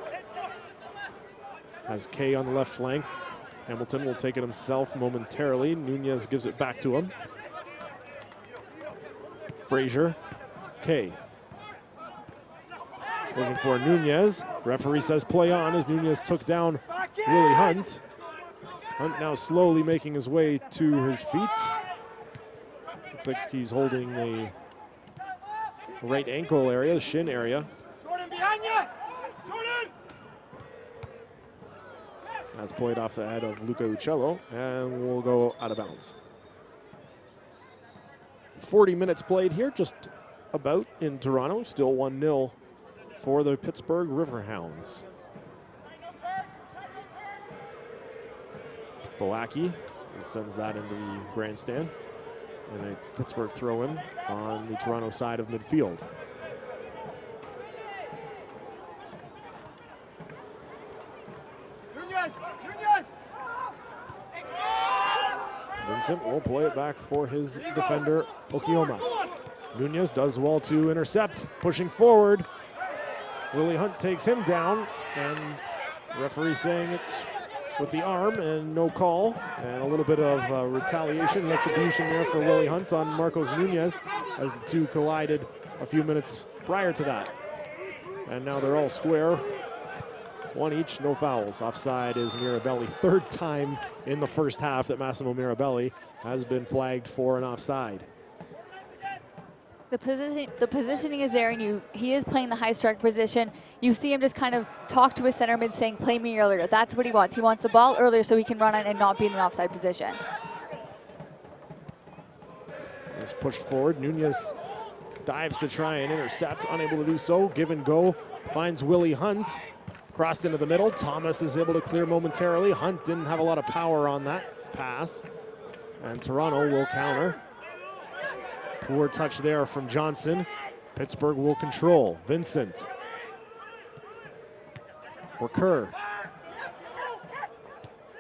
has Kay on the left flank. Hamilton will take it himself momentarily. Nunez gives it back to him. Frazier. Kay. Looking for Nunez. Referee says play on as Nunez took down Willie Hunt. Hunt now slowly making his way to his feet. Looks like he's holding the right ankle area, the shin area. Jordan, behind you! Jordan! That's played off the head of Luca Uccello and will go out of bounds. 40 minutes played here, just about in Toronto. Still 1-0 for the Pittsburgh Riverhounds. Bawacki sends that into the grandstand. And a Pittsburgh throw-in on the Toronto side of midfield. Vincent will play it back for his defender, Okioma. Nunez does well to intercept, pushing forward. Willie Hunt takes him down, and referee saying it's with the arm and no call, and a little bit of retaliation, retribution there for Willie Hunt on Marcos Nunez as the two collided a few minutes prior to that. And now they're all square. One each, no fouls. Offside is Mirabelli. Third time in the first half that Massimo Mirabelli has been flagged for an offside. The positioning is there, and he is playing the high striker position. You see him just kind of talk to his center mid saying, play me earlier. That's what he wants. He wants the ball earlier so he can run on and not be in the offside position. It's pushed forward. Nunez dives to try and intercept, unable to do so. Give and go, finds Willie Hunt. Crossed into the middle. Thomas is able to clear momentarily. Hunt didn't have a lot of power on that pass. And Toronto will counter. Poor touch there from Johnson. Pittsburgh will control. Vincent. For Kerr.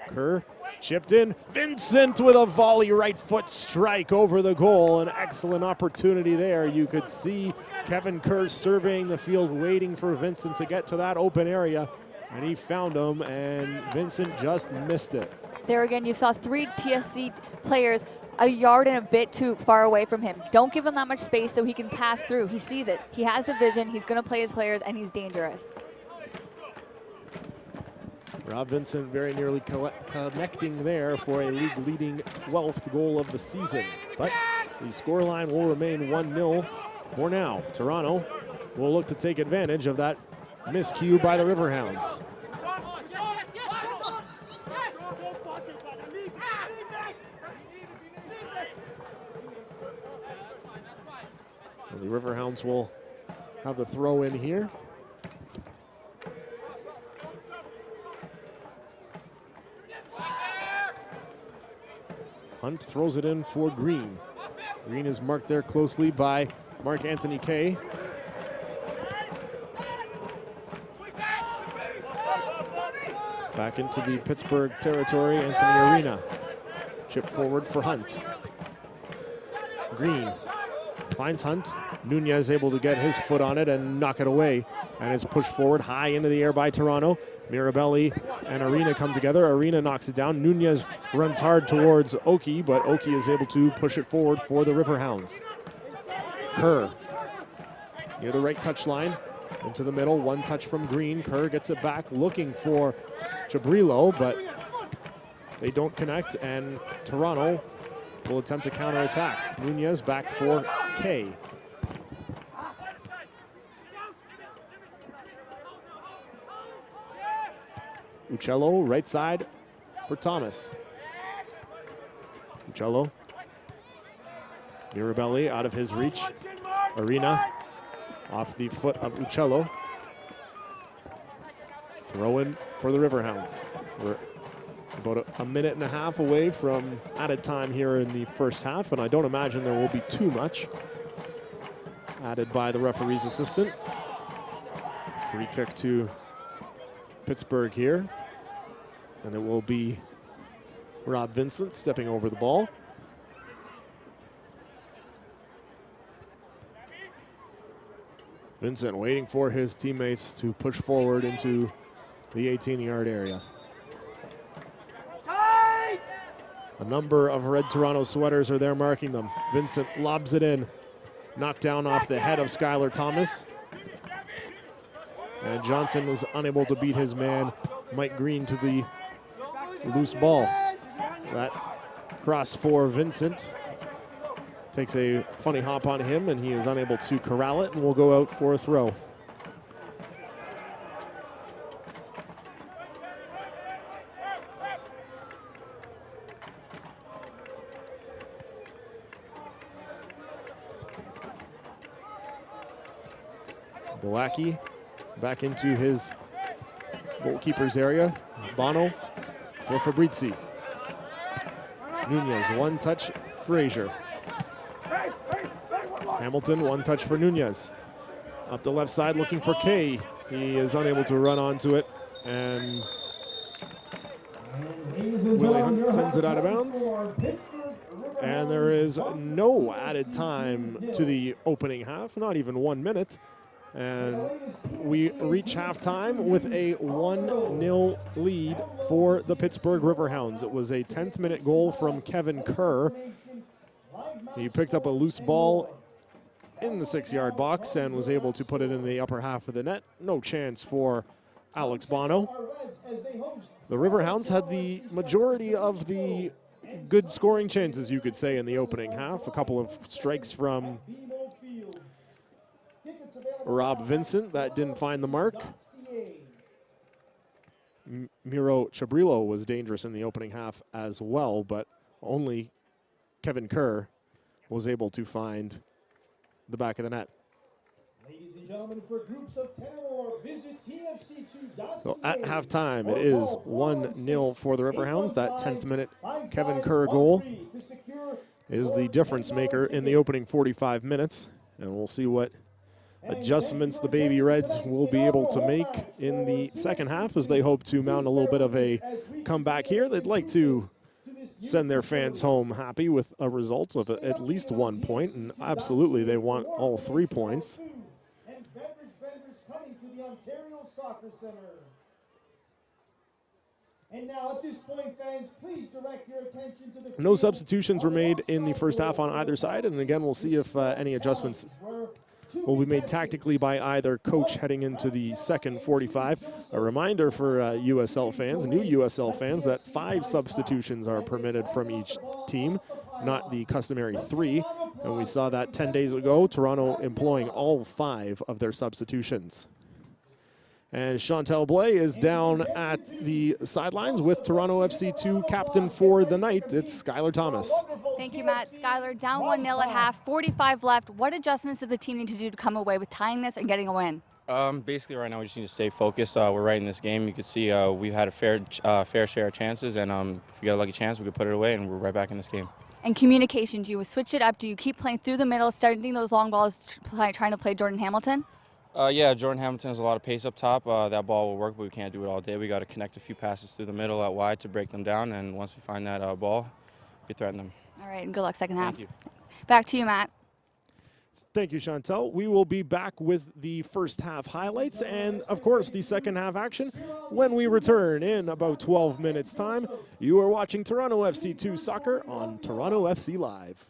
Kerr chipped in. Vincent with a volley right foot strike over the goal. An excellent opportunity there. You could see Kevin Kerr surveying the field, waiting for Vincent to get to that open area. And he found him, and Vincent just missed it. There again, you saw 3 TFC players a yard and a bit too far away from him. Don't give him that much space so he can pass through. He sees it. He has the vision. He's going to play his players, and he's dangerous. Rob Vincent very nearly connecting there for a league-leading 12th goal of the season. But the scoreline will remain 1-0 for now. Toronto will look to take advantage of that miscue by the Riverhounds. The Riverhounds will have the throw in here. Hunt throws it in for Green. Green is marked there closely by Mark Anthony Kay. Back into the Pittsburgh territory, Anthony Arena. Chip forward for Hunt. Green finds Hunt. Nunez able to get his foot on it and knock it away. And it's pushed forward high into the air by Toronto. Mirabelli and Arena come together. Arena knocks it down. Nunez runs hard towards Oki, but Oki is able to push it forward for the Riverhounds. Kerr near the right touchline. Into the middle, one touch from Green. Kerr gets it back, looking for Jabrilo, but they don't connect, and Toronto will attempt to counterattack. Nunez back for Kay. Uccello, right side for Thomas. Uccello. Mirabelli out of his reach. Arena off the foot of Uccello. Throw in for the Riverhounds. We're about a minute and a half away from added time here in the first half, and I don't imagine there will be too much added by the referee's assistant. Free kick to Pittsburgh here, and it will be Rob Vincent stepping over the ball. Vincent waiting for his teammates to push forward into the 18-yard area. A number of red Toronto sweaters are there marking them. Vincent lobs it in. Knocked down off the head of Skylar Thomas. And Johnson was unable to beat his man, Mike Green, to the loose ball. That cross for Vincent takes a funny hop on him, and he is unable to corral it, and will go out for a throw. Boacki back into his goalkeeper's area. Bono for Fabrizi. Nunez, one touch, Frazier. Hamilton, one touch for Nunez. Up the left side looking for Kay. He is unable to run onto it, and Willie Hunt sends it out of bounds. And there is no added time to the opening half, not even 1 minute. And we reach halftime with a 1-0 lead for the Pittsburgh Riverhounds. It was a 10th minute goal from Kevin Kerr. He picked up a loose ball in the 6-yard box and was able to put it in the upper half of the net. No chance for Alex Bono. The Riverhounds had the majority of the good scoring chances, you could say, in the opening half. A couple of strikes from Rob Vincent that didn't find the mark. Miro Chabrillo was dangerous in the opening half as well, but only Kevin Kerr was able to find the back of the net. Ladies and gentlemen, for groups of 10 or more, visit TFC2.ca. So at halftime, it is 1-0 for the Riverhounds. That 10th minute Kevin Kerr goal is the difference maker in the opening 45 minutes. And we'll see what adjustments the Baby Reds will be able to make in the second half as they hope to mount a little bit of a comeback here. They'd like to send their fans home happy with a result of at least 1 point, and absolutely they want all 3 points. And beverage vendors coming to the Ontario Soccer Center. And now at this point, fans, please direct your attention to the No substitutions were made in the first half on either side, and again we'll see if any adjustments will be made tactically by either coach heading into the second 45. A reminder for USL fans, new USL fans, that 5 substitutions are permitted from each team, not the customary 3. And we saw that 10 days ago, Toronto employing all 5 of their substitutions. And Chantel Blais is down at the sidelines with Toronto FC 2 captain for the night. It's Skylar Thomas. Thank you, Matt. Skylar down 1-0 at half, 45 left. What adjustments does the team need to do to come away with tying this and getting a win? Basically, right now we just need to stay focused. We're right in this game. You can see we've had a fair share of chances, and if we get a lucky chance, we could put it away, and we're right back in this game. And communication, do you switch it up? Do you keep playing through the middle, starting those long balls, trying to play Jordan Hamilton? Yeah, Jordan Hamilton has a lot of pace up top. That ball will work, but we can't do it all day. We got to connect a few passes through the middle out wide to break them down, and once we find that ball, we threaten them. All right, and good luck second half. Thank you. Back to you, Matt. Thank you, Chantel. We will be back with the first half highlights and, of course, the second half action when we return in about 12 minutes' time. You are watching Toronto FC 2 Soccer on Toronto FC Live.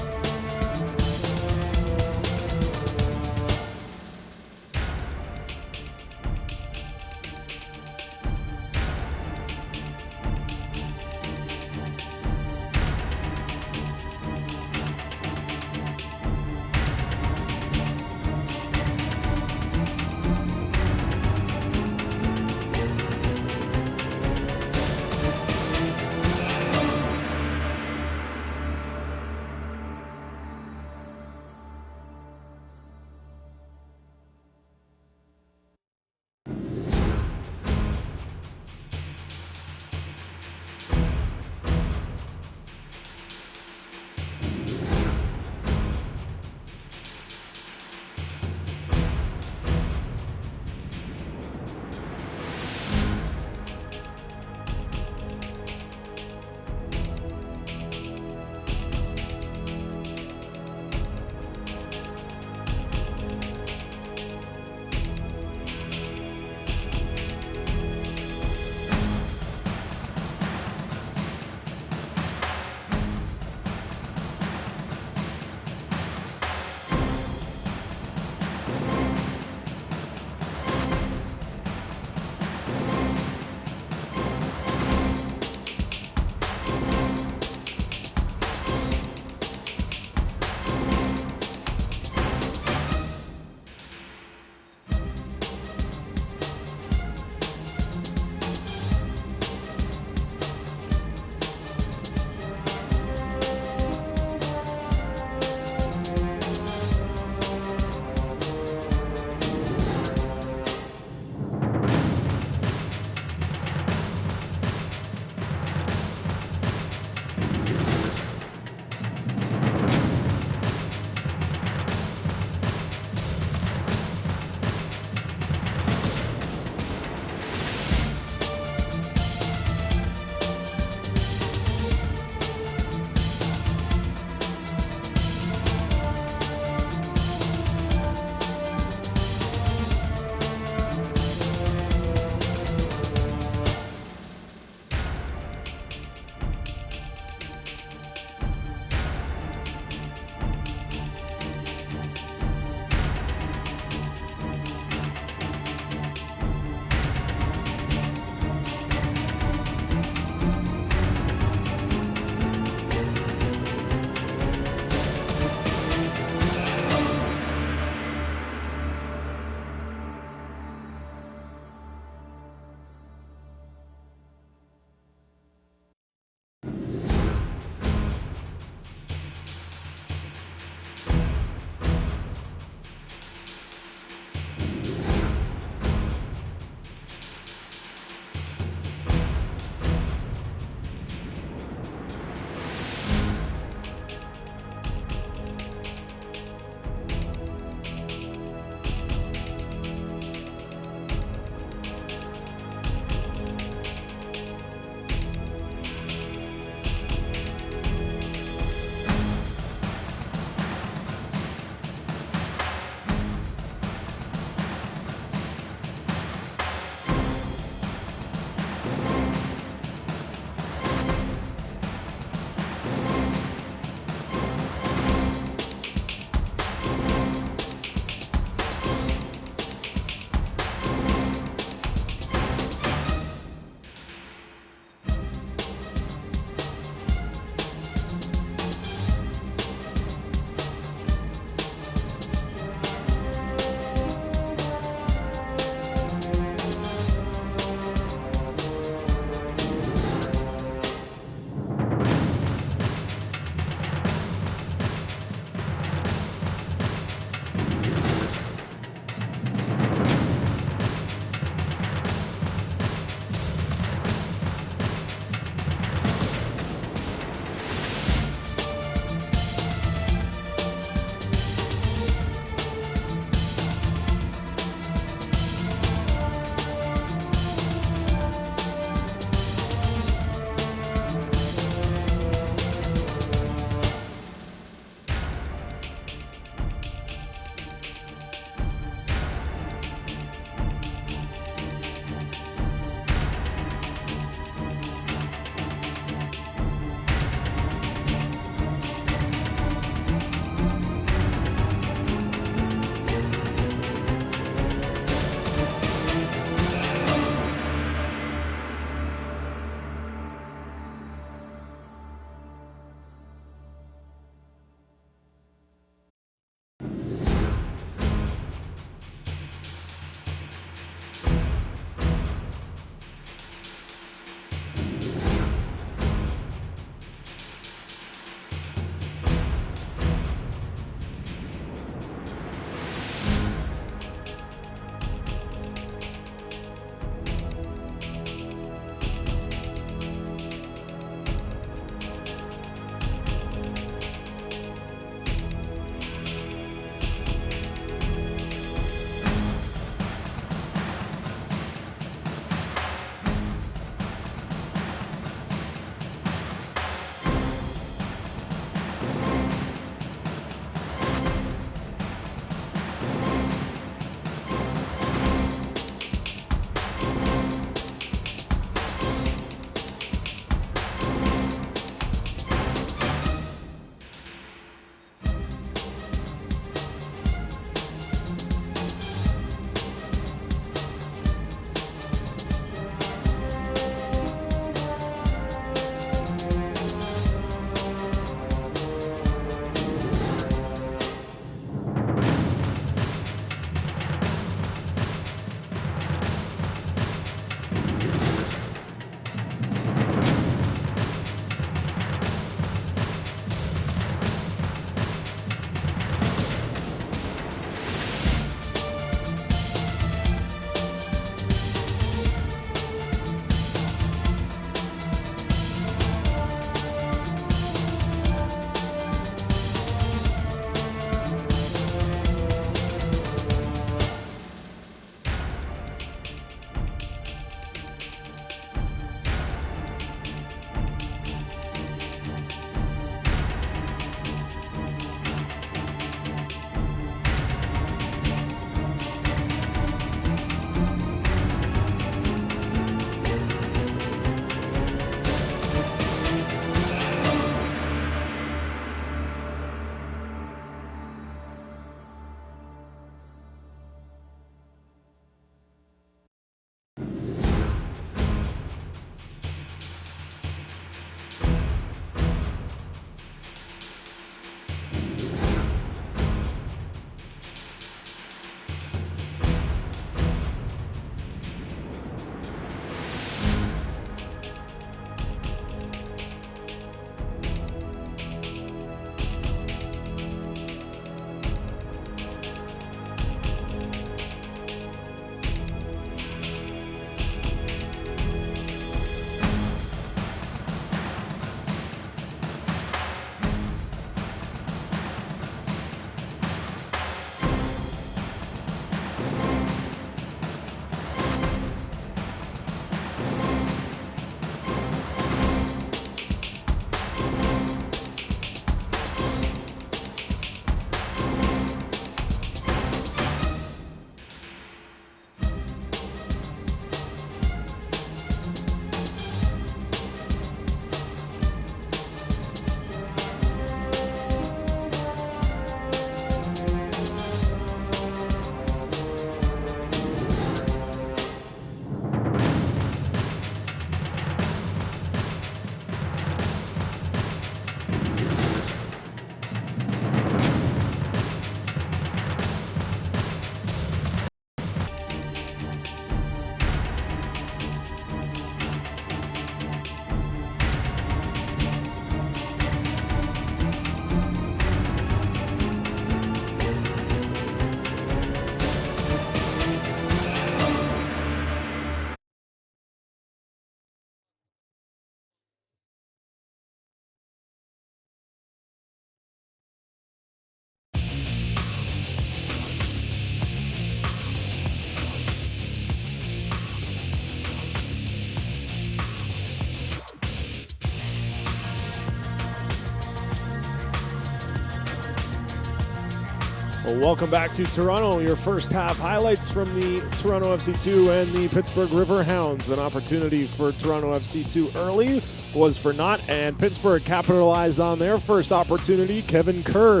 Welcome back to Toronto. Your first half highlights from the Toronto FC2 and the Pittsburgh Riverhounds. An opportunity for Toronto FC2 early was for naught, and Pittsburgh capitalized on their first opportunity. Kevin Kerr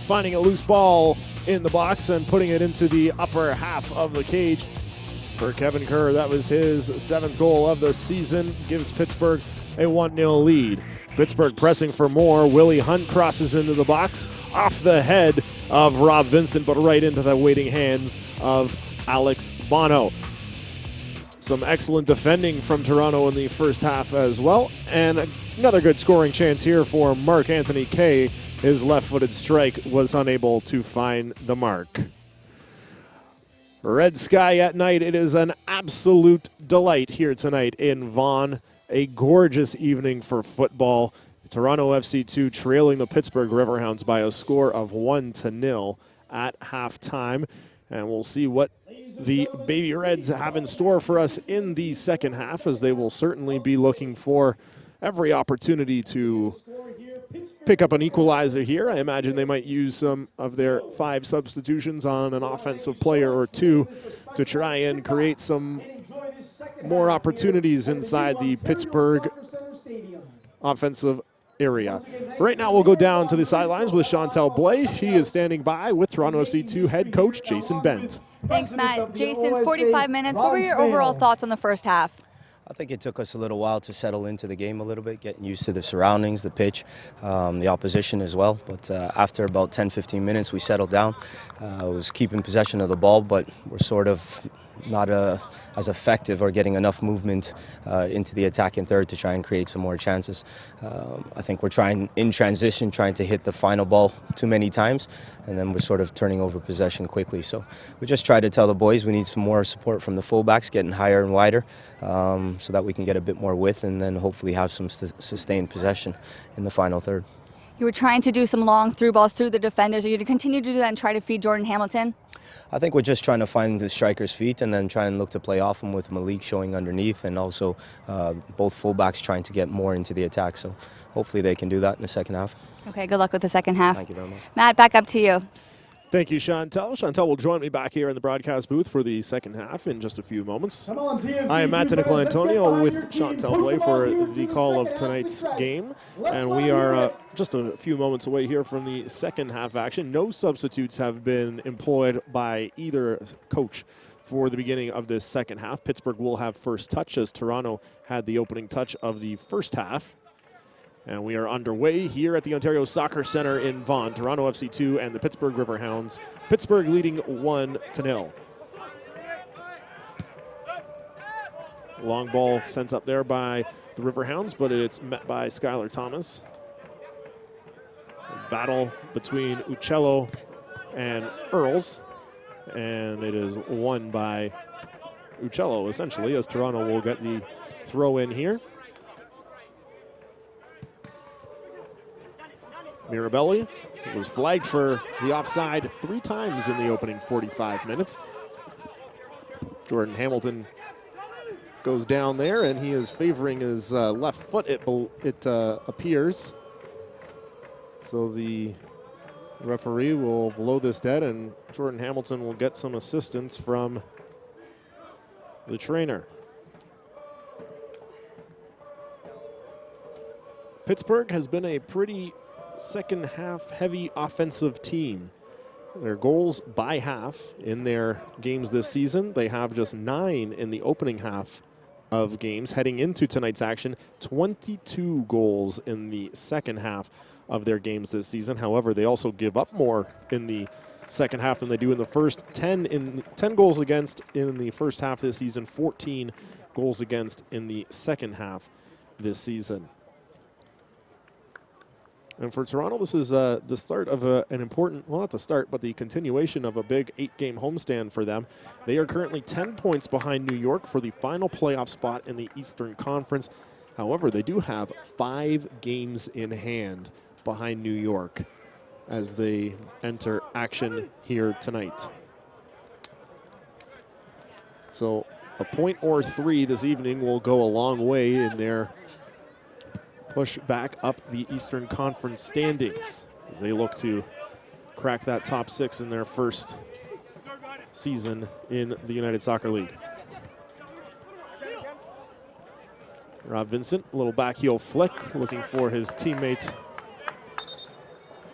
finding a loose ball in the box and putting it into the upper half of the cage. For Kevin Kerr, that was his 7th goal of the season, gives Pittsburgh a 1-0 lead. Pittsburgh pressing for more. Willie Hunt crosses into the box off the head of Rob Vincent, but right into the waiting hands of Alex Bono. Some excellent defending from Toronto in the first half as well, and another good scoring chance here for Mark Anthony Kay. His left-footed strike was unable to find the mark. Red sky at night. It is an absolute delight here tonight in Vaughan. A gorgeous evening for football. Toronto FC2 trailing the Pittsburgh Riverhounds by a score of 1-0 at halftime. And we'll see what the Baby Reds have in store for us in the second half, as they will certainly be looking for every opportunity to pick up an equalizer here. I imagine they might use some of their 5 substitutions on an offensive player or 2 to try and create some more opportunities inside the Pittsburgh offensive area. Right now we'll go down to the sidelines with Chantel Blais. She is standing by with Toronto FC2 head coach Jason Bent. Thanks, Matt. Jason, 45 minutes. What were your overall thoughts on the first half? I think it took us a little while to settle into the game a little bit, getting used to the surroundings, the pitch, the opposition as well. But after about 10-15 minutes, we settled down. I was keeping possession of the ball, but we're sort of not as effective or getting enough movement into the attacking third to try and create some more chances. I think we're trying to hit the final ball too many times, and then we're sort of turning over possession quickly. So we just tried to tell the boys we need some more support from the fullbacks, getting higher and wider, so that we can get a bit more width and then hopefully have some sustained possession in the final third. You were trying to do some long through balls through the defenders. Are you going to continue to do that and try to feed Jordan Hamilton? I think we're just trying to find the striker's feet and then try and look to play off him with Malik showing underneath, and also both fullbacks trying to get more into the attack. So hopefully they can do that in the second half. Okay, good luck with the second half. Thank you very much. Matt, back up to you. Thank you, Chantel. Chantel will join me back here in the broadcast booth for the second half in just a few moments. I am Matt Nicolantonio with Chantel Blais for the call of tonight's game. And we are just a few moments away here from the second half action. No substitutes have been employed by either coach for the beginning of this second half. Pittsburgh will have first touch, as Toronto had the opening touch of the first half. And we are underway here at the Ontario Soccer Centre in Vaughan. Toronto FC2 and the Pittsburgh Riverhounds. Pittsburgh leading 1-0. Long ball sent up there by the Riverhounds, but it's met by Skylar Thomas. A battle between Uccello and Earls. And it is won by Uccello, essentially, as Toronto will get the throw in here. Mirabelli was flagged for the offside 3 times in the opening 45 minutes. Jordan Hamilton goes down there, and he is favoring his left foot, it appears. So the referee will blow this dead, and Jordan Hamilton will get some assistance from the trainer. Pittsburgh has been a pretty second half heavy offensive team. Their goals by half in their games this season. They have just 9 in the opening half of games. Heading into tonight's action, 22 goals in the second half of their games this season. However, they also give up more in the second half than they do in the first. 10 goals against in the first half this season, 14 goals against in the second half this season. And for Toronto, this is the start of an important, well, not the start, but the continuation of a big 8-game homestand for them. They are currently 10 points behind New York for the final playoff spot in the Eastern Conference. However, they do have 5 games in hand behind New York as they enter action here tonight. So a point or 3 this evening will go a long way in their push back up the Eastern Conference standings as they look to crack that top 6 in their first season in the United Soccer League. Rob Vincent, a little back heel flick, looking for his teammate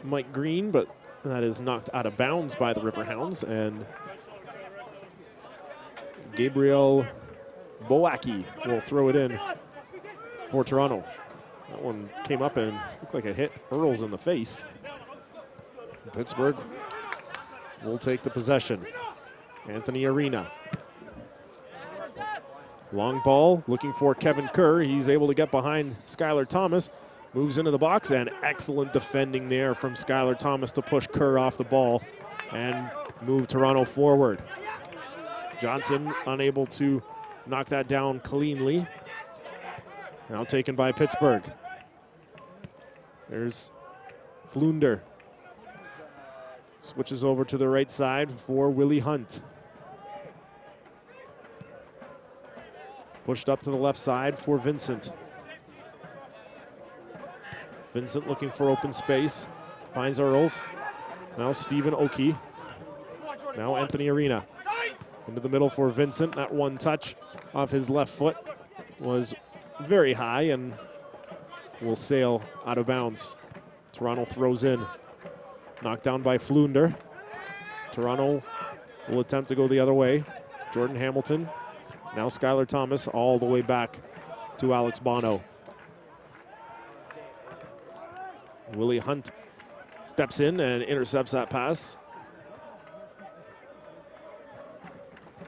Mike Green, but that is knocked out of bounds by the Riverhounds, and Gabriel Boacki will throw it in for Toronto. That one came up and looked like it hit Earls in the face. Pittsburgh will take the possession. Anthony Arena. Long ball, looking for Kevin Kerr. He's able to get behind Skylar Thomas. Moves into the box, and excellent defending there from Skylar Thomas to push Kerr off the ball and move Toronto forward. Johnson unable to knock that down cleanly. Now taken by Pittsburgh. There's Flunder. Switches over to the right side for Willie Hunt. Pushed up to the left side for Vincent. Vincent looking for open space. Finds Earls. Now Stephen Oki. Now Anthony Arena. Into the middle for Vincent. That one touch off his left foot was very high and will sail out of bounds. Toronto throws in. Knocked down by Flunder. Toronto will attempt to go the other way. Jordan Hamilton. Now Skylar Thomas all the way back to Alex Bono. Willie Hunt steps in and intercepts that pass.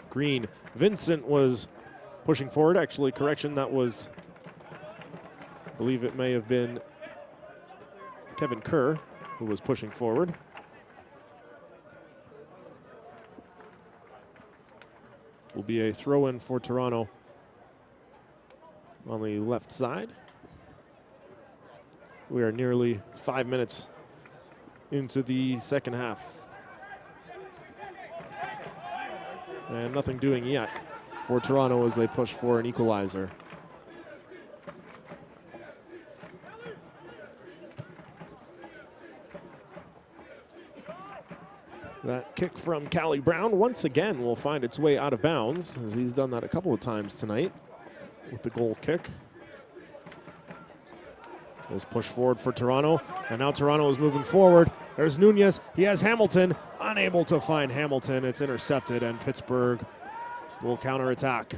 Green. Vincent was pushing forward. Actually, correction, that was, I believe it may have been Kevin Kerr who was pushing forward. Will be a throw-in for Toronto on the left side. We are nearly 5 minutes into the second half. And nothing doing yet for Toronto as they push for an equalizer. That kick from Callie Brown once again will find its way out of bounds, as he's done that a couple of times tonight with the goal kick. Is pushed forward for Toronto, and now Toronto is moving forward. There's Nunez. He has Hamilton. Unable to find Hamilton. It's intercepted, and Pittsburgh will counterattack.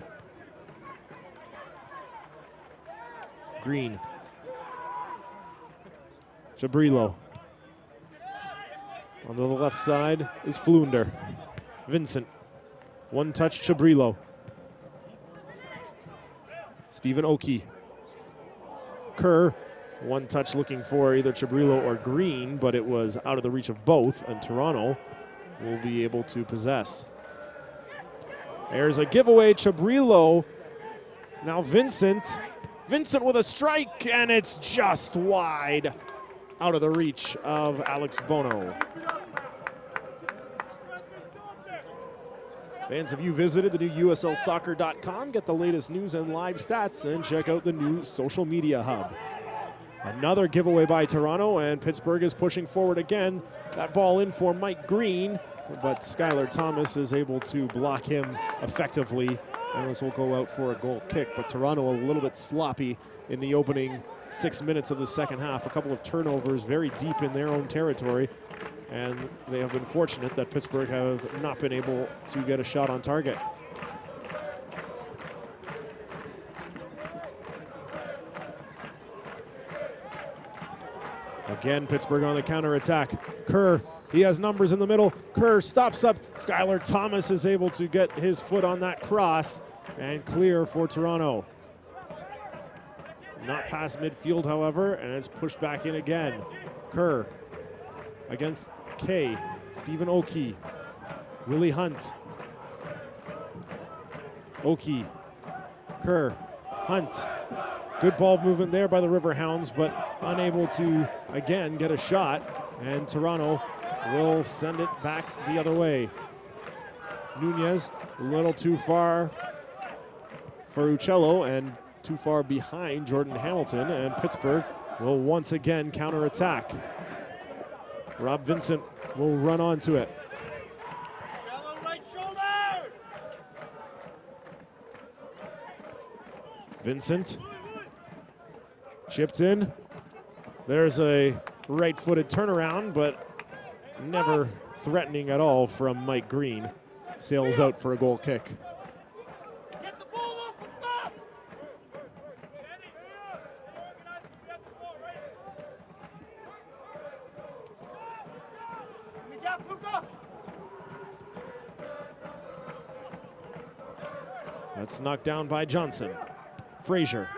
Green. Chabrilo. On the left side is Flunder. Vincent. One touch, Chabrilo. Stephen Oki. Kerr. One touch looking for either Chabrilo or Green, but it was out of the reach of both, and Toronto will be able to possess. There's a giveaway, Chabrilo. Now Vincent. Vincent with a strike, and it's just wide. Out of the reach of Alex Bono. Fans, have you visited the new USLsoccer.com? Get the latest news and live stats, and check out the new social media hub. Another giveaway by Toronto, and Pittsburgh is pushing forward again. That ball in for Mike Green, but Skylar Thomas is able to block him effectively, and this will go out for a goal kick. But Toronto a little bit sloppy in the opening 6 minutes of the second half. A couple of turnovers very deep in their own territory, and they have been fortunate that Pittsburgh have not been able to get a shot on target. Again, Pittsburgh on the counterattack. Kerr, he has numbers in the middle. Kerr stops up. Skylar Thomas is able to get his foot on that cross and clear for Toronto. Not past midfield, however, and it's pushed back in again. Kerr against Kay. Stephen Oki. Willie Hunt. Oki. Kerr. Hunt. Good ball movement there by the Riverhounds, but unable to, again, get a shot. And Toronto will send it back the other way. Nunez, a little too far for Uccello and too far behind Jordan Hamilton. And Pittsburgh will once again counterattack. Rob Vincent will run onto it. Shallow right shoulder. Vincent chipped in. There's a right-footed turnaround, but never threatening at all from Mike Green. Sails out for a goal kick. Get the ball off the top. We got Puka. That's knocked down by Johnson. Frazier.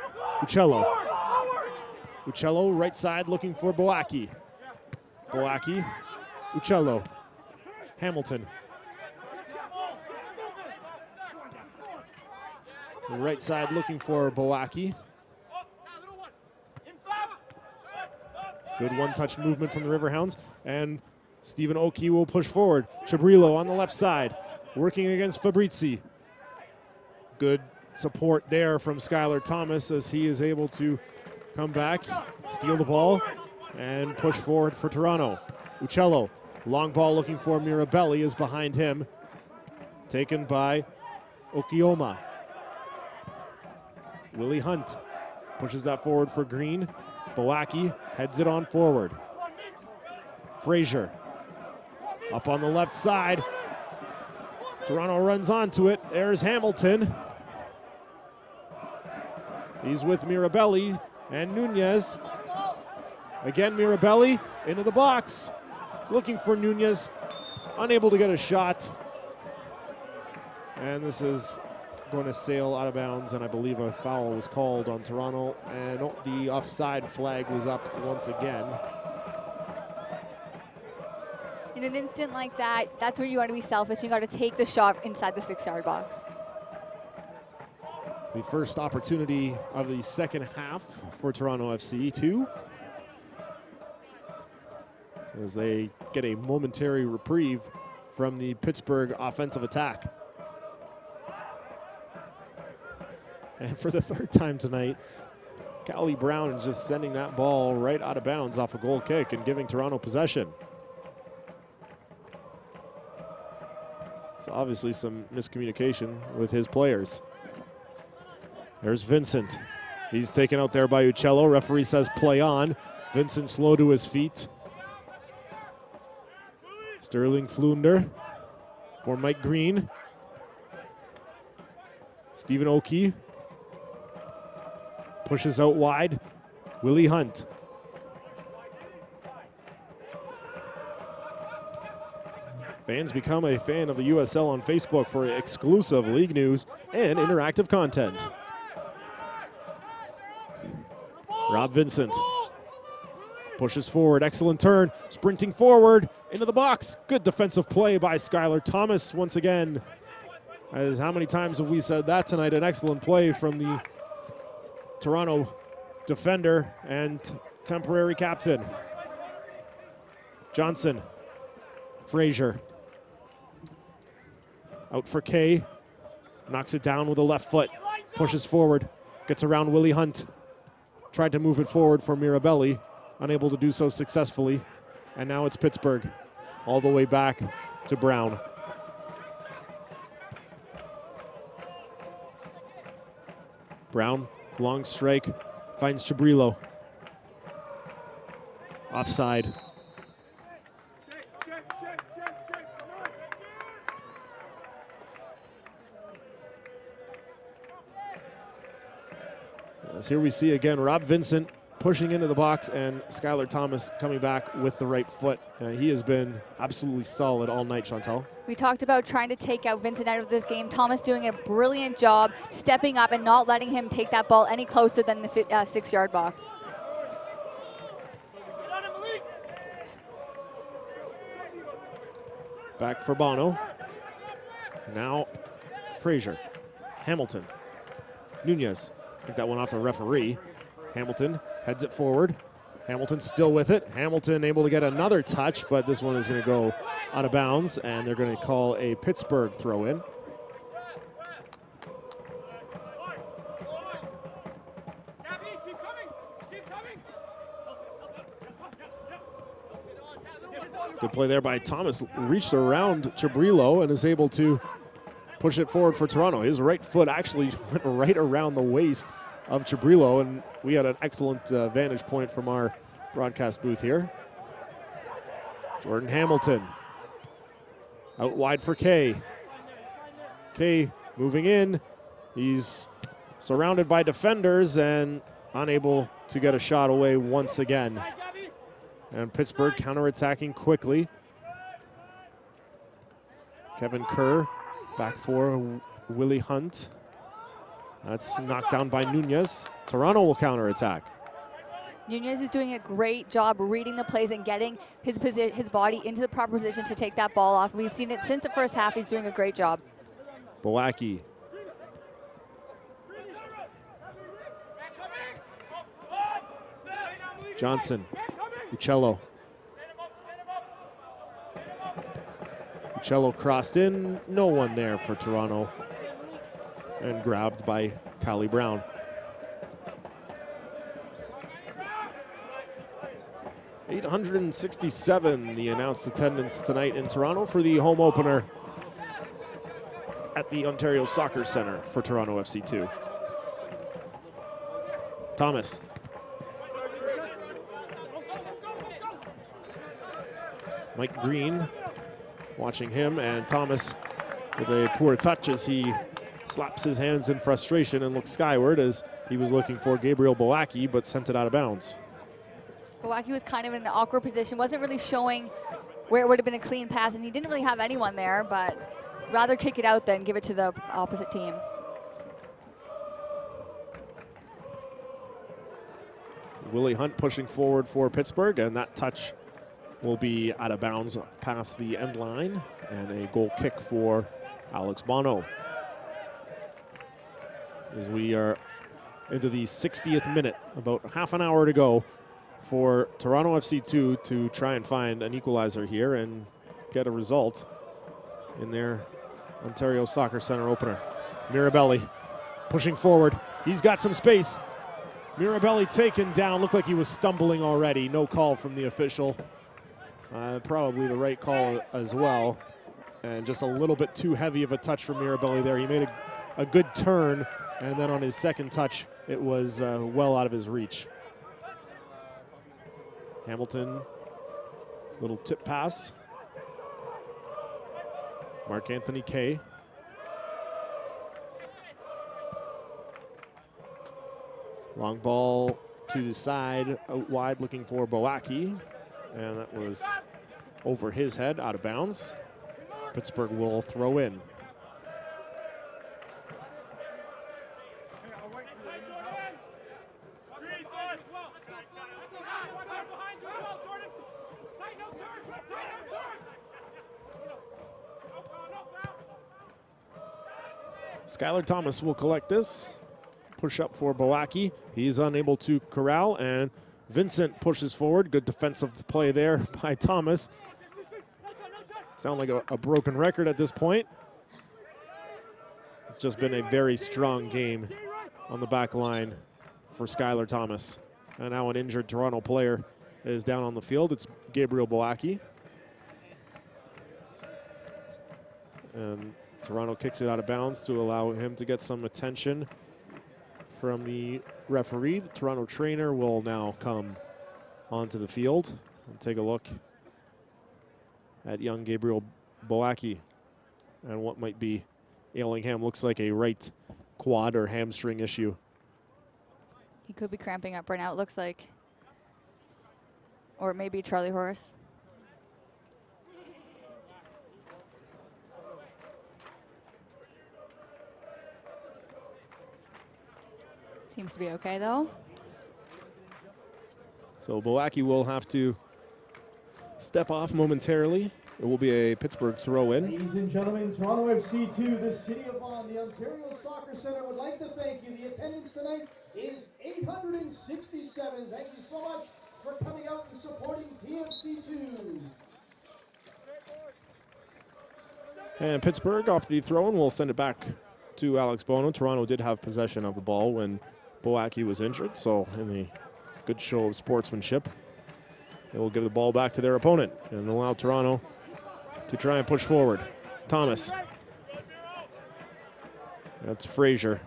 Uccello. Uccello, right side, looking for Boaki. Boaki. Uccello. Hamilton. Right side, looking for Boaki. Good one-touch movement from the Riverhounds. And Stephen Oki will push forward. Chabrillo on the left side, working against Fabrizi. Good support there from Skylar Thomas as he is able to come back, steal the ball, and push forward for Toronto. Uccello, long ball looking for Mirabelli, is behind him. Taken by Okioma. Willie Hunt pushes that forward for Green. Boaki heads it on forward. Frazier up on the left side. Toronto runs onto it. There's Hamilton. He's with Mirabelli and Nunez. Again, Mirabelli into the box. Looking for Nunez. Unable to get a shot. And this is going to sail out of bounds, and I believe a foul was called on Toronto, and the offside flag was up once again. In an instant like that, that's where you want to be selfish. You got to take the shot inside the 6-yard box. The first opportunity of the second half for Toronto FC, too, as they get a momentary reprieve from the Pittsburgh offensive attack. And for the third time tonight, Callie Brown is just sending that ball right out of bounds off a goal kick and giving Toronto possession. So obviously some miscommunication with his players. There's Vincent. He's taken out there by Uccello. Referee says play on. Vincent slow to his feet. Sterling Flunder for Mike Green. Stephen Oki pushes out wide. Willie Hunt. Fans become a fan of the USL on Facebook for exclusive league news and interactive content. Rob Vincent pushes forward, excellent turn, sprinting forward into the box. Good defensive play by Skylar Thomas once again. As how many times have we said that tonight? An excellent play from the Toronto defender and temporary captain. Johnson, Frazier. Out for Kay, knocks it down with a left foot, pushes forward, gets around Willie Hunt. Tried to move it forward for Mirabelli, unable to do so successfully. And now it's Pittsburgh, all the way back to Brown. Brown, long strike, finds Chabrillo. Offside. As here we see again Rob Vincent pushing into the box and Skylar Thomas coming back with the right foot. He has been absolutely solid all night, Chantal. We talked about trying to take out Vincent out of this game. Thomas doing a brilliant job stepping up and not letting him take that ball any closer than the 6-yard box. Back for Bono. Now Frazier. Hamilton. Nunez. Took that one off the referee. Hamilton heads it forward. Hamilton still with it. Hamilton able to get another touch, but this one is going to go out of bounds, and they're going to call a Pittsburgh throw-in. Good play there by Thomas. Reached around Chibrillo and is able to push it forward for Toronto. His right foot actually went right around the waist of Chibrillo, and we had an excellent vantage point from our broadcast booth here. Jordan Hamilton out wide for Kay. Kay moving in. He's surrounded by defenders and unable to get a shot away once again. And Pittsburgh counterattacking quickly. Kevin Kerr back for Willie Hunt. That's knocked down by Nunez. Toronto will counterattack. Nunez is doing a great job reading the plays and getting his body into the proper position to take that ball off. We've seen it since the first half. He's doing a great job. Boacki. Johnson. Uccello. Uccello crossed in. No one there for Toronto. And grabbed by Kylie Brown. $867 the announced attendance tonight in Toronto for the home opener at the Ontario Soccer Centre for Toronto FC 2. Thomas. Mike Green watching him, and Thomas with a poor touch as he slaps his hands in frustration and looks skyward as he was looking for Gabriel Boacki, but sent it out of bounds. Boacki was kind of in an awkward position, wasn't really showing where it would have been a clean pass, and he didn't really have anyone there, but rather kick it out than give it to the opposite team. Willie Hunt pushing forward for Pittsburgh, and that touch will be out of bounds past the end line, and a goal kick for Alex Bono. As we are into the 60th minute, about half an hour to go for Toronto FC 2 to try and find an equalizer here and get a result in their Ontario Soccer Centre opener. Mirabelli pushing forward. He's got some space. Mirabelli taken down. Looked like he was stumbling already. No call from the official. Probably the right call as well. And just a little bit too heavy of a touch from Mirabelli there. He made a good turn, and then on his second touch, it was well out of his reach. Hamilton, little tip pass. Mark Anthony Kay. Long ball to the side, out wide, looking for Boacki. And that was over his head, out of bounds. Pittsburgh will throw in. Skylar Thomas will collect this. Push up for Boacki. He's unable to corral, and Vincent pushes forward. Good defensive play there by Thomas. Sound like a broken record at this point. It's just been a very strong game on the back line for Skylar Thomas. And now an injured Toronto player is down on the field. It's Gabriel Boacki. And Toronto kicks it out of bounds to allow him to get some attention from the referee. The Toronto trainer will now come onto the field and take a look at young Gabriel Boacki and what might be ailing him. Looks like a right quad or hamstring issue. He could be cramping up right now, it looks like. Or it may be Charlie Horse. Seems to be okay, though. So Boacki will have to step off momentarily. It will be a Pittsburgh throw-in. Ladies and gentlemen, Toronto FC 2, the City of Vaughan, the Ontario Soccer Centre would like to thank you. The attendance tonight is 867. Thank you so much for coming out and supporting TFC 2. And Pittsburgh off the throw-in will send it back to Alex Bono. Toronto did have possession of the ball when Boacki was injured, so in a good show of sportsmanship. They will give the ball back to their opponent and allow Toronto to try and push forward. Thomas. That's Frazier.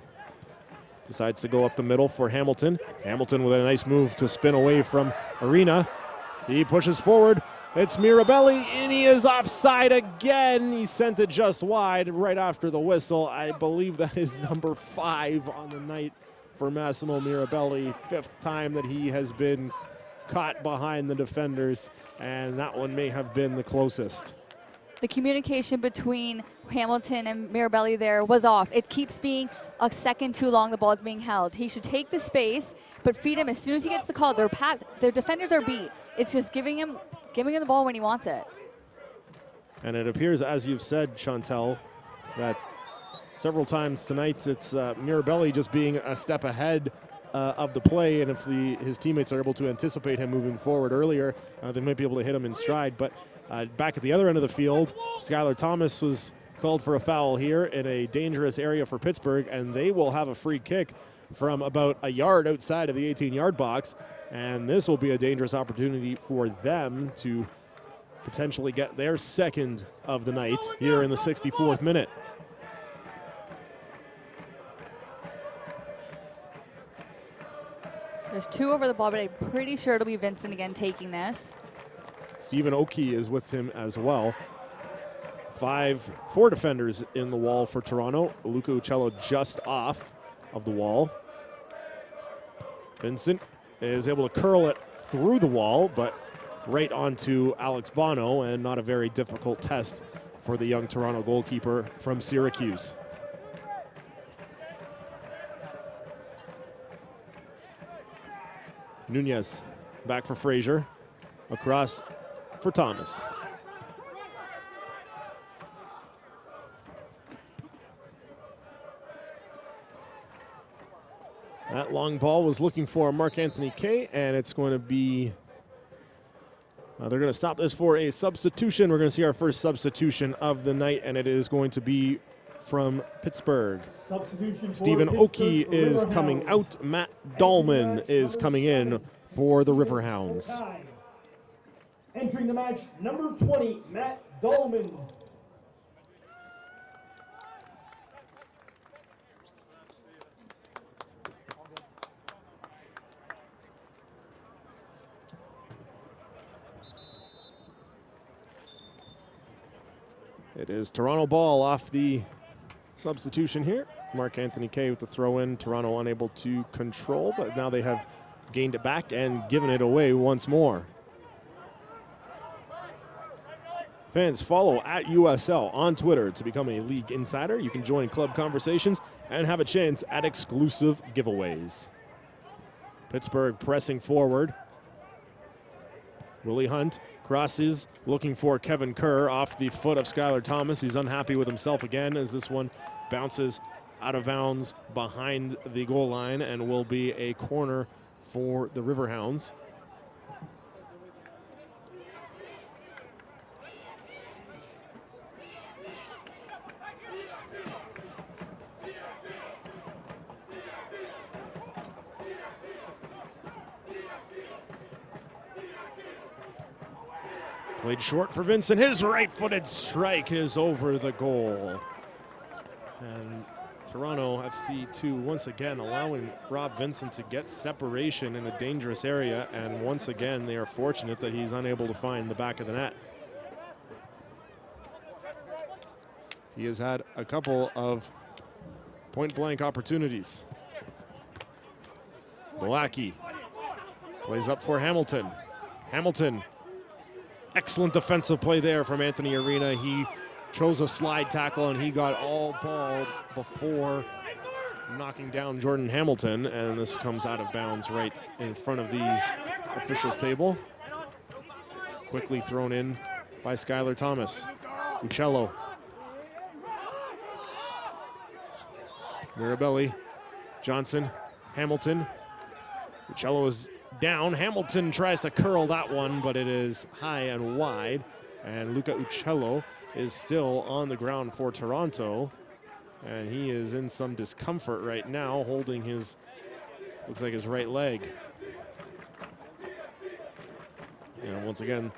Decides to go up the middle for Hamilton. Hamilton with a nice move to spin away from Arena. He pushes forward. It's Mirabelli, and he is offside again. He sent it just wide right after the whistle. I believe that is number 5 on the night for Massimo Mirabelli. 5th time that he has been caught behind the defenders, and that one may have been the closest. The communication between Hamilton and Mirabelli there was off. It keeps being a second too long the ball is being held. He should take the space, but feed him as soon as he gets the call. Their defenders are beat. It's just giving him the ball when he wants it. And it appears, as you've said, Chantel, that several times tonight it's Mirabelli just being a step ahead of the play, and if his teammates are able to anticipate him moving forward earlier, they might be able to hit him in stride. But back at the other end of the field, Skylar Thomas was called for a foul here in a dangerous area for Pittsburgh, and they will have a free kick from about a yard outside of the 18-yard box, and this will be a dangerous opportunity for them to potentially get their second of the night here in the 64th minute. There's 2 over the ball, but I'm pretty sure it'll be Vincent again taking this. Stephen Oki is with him as well. 4 defenders in the wall for Toronto. Luca Uccello just off of the wall. Vincent is able to curl it through the wall, but right onto Alex Bono, and not a very difficult test for the young Toronto goalkeeper from Syracuse. Nunez back for Frazier. Across for Thomas. That long ball was looking for Mark-Anthony Kay, and it's going to be, they're going to stop this for a substitution. We're going to see our first substitution of the night, and it is going to be from Pittsburgh. Stephen Oki is coming out. Matt Dahlman is coming in for the Riverhounds. Entering the match, number 20, Matt Dahlman. It is Toronto ball off the substitution here. Mark-Anthony Kay with the throw-in. Toronto unable to control, but now they have gained it back and given it away once more. Fans, follow at USL on Twitter to become a league insider. You can join club conversations and have a chance at exclusive giveaways. Pittsburgh pressing forward. Willie Hunt crosses, looking for Kevin Kerr off the foot of Skylar Thomas. He's unhappy with himself again as this one bounces out of bounds behind the goal line and will be a corner for the Riverhounds. Played short for Vincent. His right-footed strike is over the goal. And Toronto FC 2 once again allowing Rob Vincent to get separation in a dangerous area. And once again, they are fortunate that he's unable to find the back of the net. He has had a couple of point-blank opportunities. Blackie plays up for Hamilton. Hamilton. Excellent defensive play there from Anthony Arena. He chose a slide tackle and he got all ball before knocking down Jordan Hamilton, and this comes out of bounds right in front of the officials table. Quickly thrown in by Skylar Thomas. Uccello. Mirabelli. Johnson. Hamilton. Uccello is down. Hamilton tries to curl that one, but it is high and wide. And Luca Uccello is still on the ground for Toronto. And he is in some discomfort right now, holding his, looks like his right leg. And once again,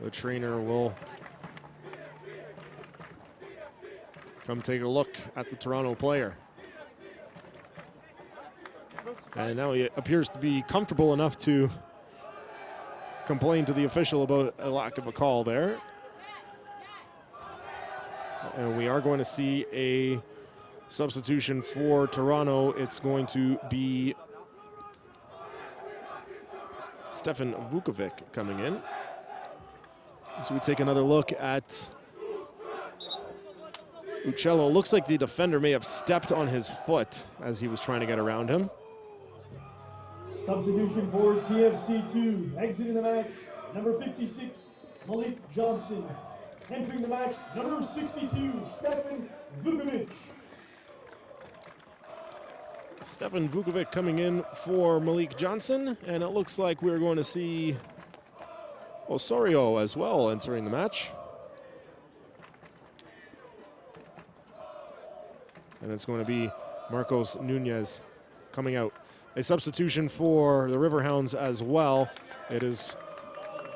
the trainer will come take a look at the Toronto player. And now he appears to be comfortable enough to complain to the official about a lack of a call there. And we are going to see a substitution for Toronto. It's going to be Stefan Vukovic coming in. So we take another look at Uccello. Looks like the defender may have stepped on his foot as he was trying to get around him. Substitution for TFC II, exiting the match, number 56, Malik Johnson. Entering the match, number 62, Stefan Vukovic. Stefan Vukovic coming in for Malik Johnson, and it looks like we're going to see Osorio as well entering the match. And it's going to be Marcos Nunez coming out. A substitution for the Riverhounds as well. It is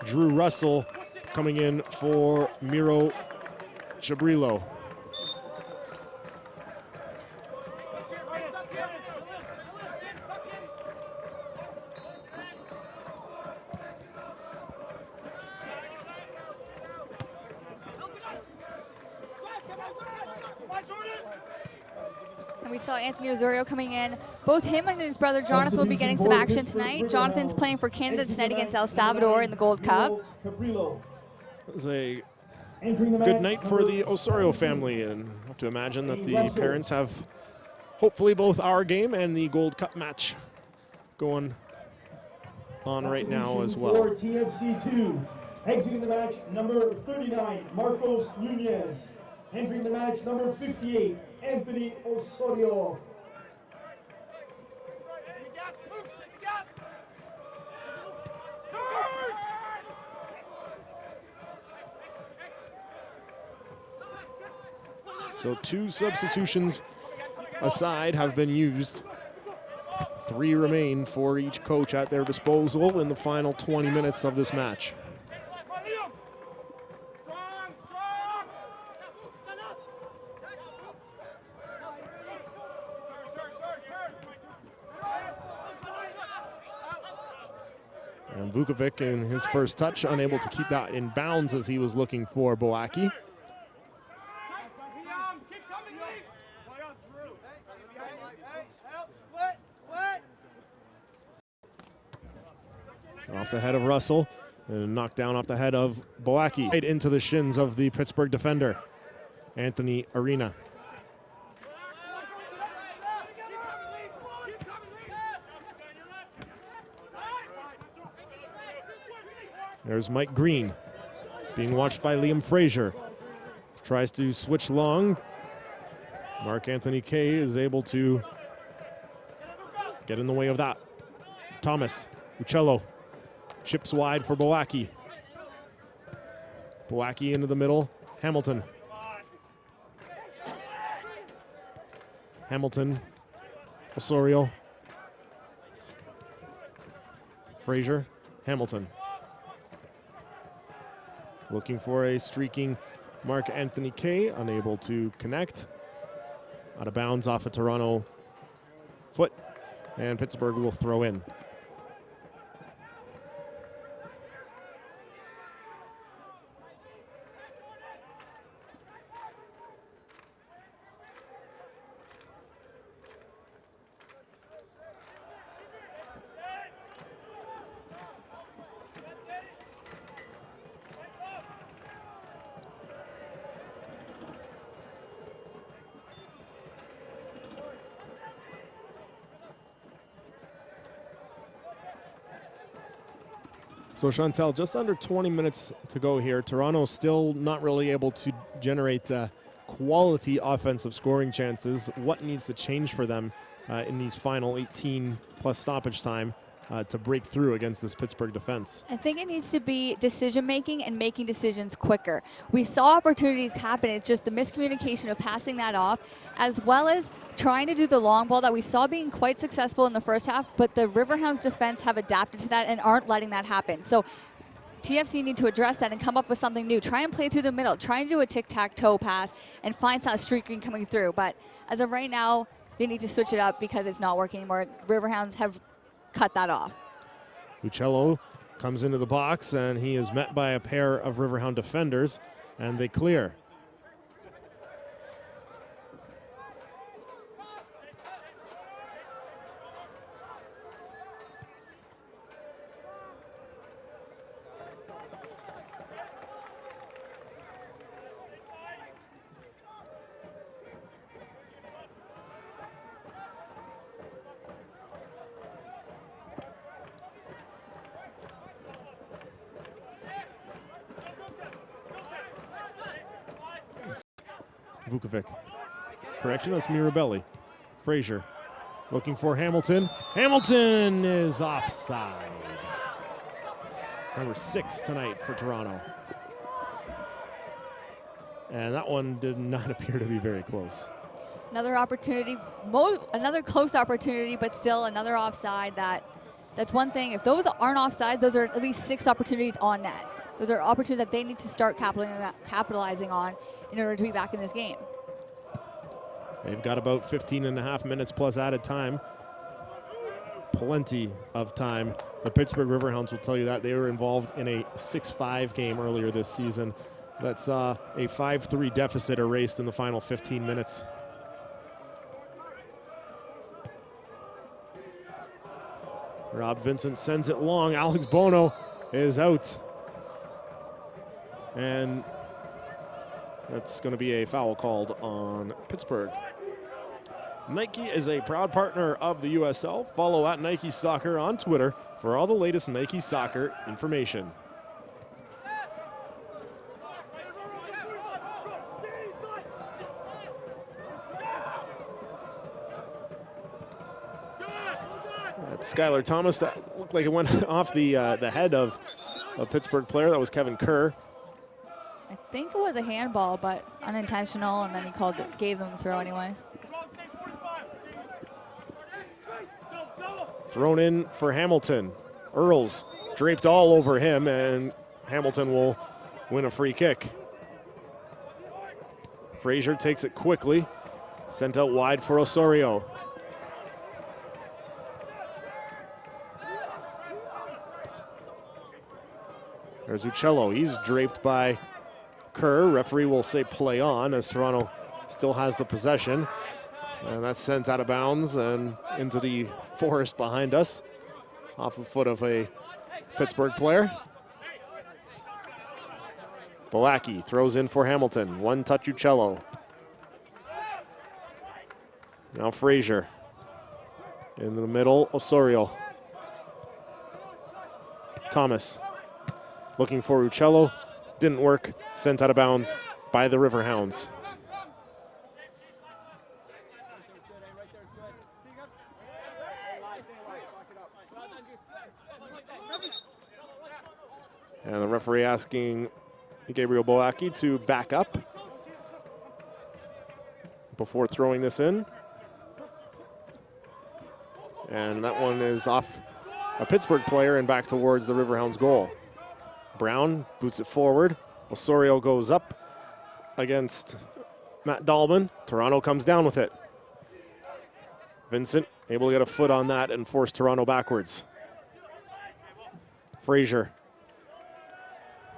Drew Russell coming in for Miro Chabrilo. And we saw Anthony Osorio coming in. Both him and his brother Jonathan will be getting some action tonight. Jonathan's playing for Canada tonight against El Salvador in the Gold Cup. It's a good night for the Osorio family, and I have to imagine that the parents have hopefully both our game and the Gold Cup match going on right now as well. For TFC II, exiting the match, number 39, Marcos Nunez. Entering the match, number 58, Anthony Osorio. So 2 substitutions aside have been used. 3 remain for each coach at their disposal in the final 20 minutes of this match. And Vukovic in his first touch, unable to keep that in bounds as he was looking for Boaki. Off the head of Russell, and knocked down off the head of Boaki. Right into the shins of the Pittsburgh defender, Anthony Arena. There's Mike Green, being watched by Liam Frazier. Tries to switch long. Mark Anthony Kay is able to get in the way of that. Thomas, Uccello. Chips wide for Boaki. Boaki into the middle. Hamilton. Hamilton. Osorio. Frazier. Hamilton. Looking for a streaking Mark Anthony Kay. Unable to connect. Out of bounds off a Toronto foot. And Pittsburgh will throw in. So Chantel, just under 20 minutes to go here. Toronto still not really able to generate quality offensive scoring chances. What needs to change for them in these final 18 plus stoppage time to break through against this Pittsburgh defense? I think it needs to be decision-making and making decisions quicker. We saw opportunities happen. It's just the miscommunication of passing that off, as well as trying to do the long ball that we saw being quite successful in the first half, but the Riverhounds defense have adapted to that and aren't letting that happen. So TFC need to address that and come up with something new. Try and play through the middle. Try and do a tic-tac-toe pass and find some streaking coming through. But as of right now, they need to switch it up because it's not working anymore. Riverhounds have cut that off. Uccello comes into the box, and he is met by a pair of Riverhound defenders, and they clear. Vukovic. Correction, that's Mirabelli. Frazier looking for Hamilton. Hamilton is offside. Number 6 tonight for Toronto. And that one did not appear to be very close. Another opportunity, another close opportunity, but still another offside. That's one thing. If those aren't offsides, those are at least 6 opportunities on net. Those are opportunities that they need to start capitalizing on in order to be back in this game. They've got about 15 and a half minutes plus added time. Plenty of time. The Pittsburgh Riverhounds will tell you that. They were involved in a 6-5 game earlier this season that saw a 5-3 deficit erased in the final 15 minutes. Rob Vincent sends it long. Alex Bono is out. And that's going to be a foul called on Pittsburgh. Nike is a proud partner of the USL. Follow at Nike Soccer on Twitter for all the latest Nike Soccer information. That's Skylar Thomas. That looked like it went off the head of a Pittsburgh player. That was Kevin Kerr. I think it was a handball, but unintentional, and then he gave them the throw anyways. Thrown in for Hamilton. Earls draped all over him, and Hamilton will win a free kick. Frazier takes it quickly. Sent out wide for Osorio. There's Uccello. He's draped by Kerr. Referee will say play on as Toronto still has the possession. And that's sent out of bounds and into the forest behind us, off the foot of a Pittsburgh player. Boacki throws in for Hamilton. One touch Uccello. Now Frazier. In the middle, Osorio. Thomas looking for Uccello. Didn't work. Sent out of bounds by the Riverhounds. And the referee asking Gabriel Boacki to back up before throwing this in. And that one is off a Pittsburgh player and back towards the Riverhounds goal. Brown boots it forward. Osorio goes up against Matt Dahlman. Toronto comes down with it. Vincent able to get a foot on that and force Toronto backwards. Frazier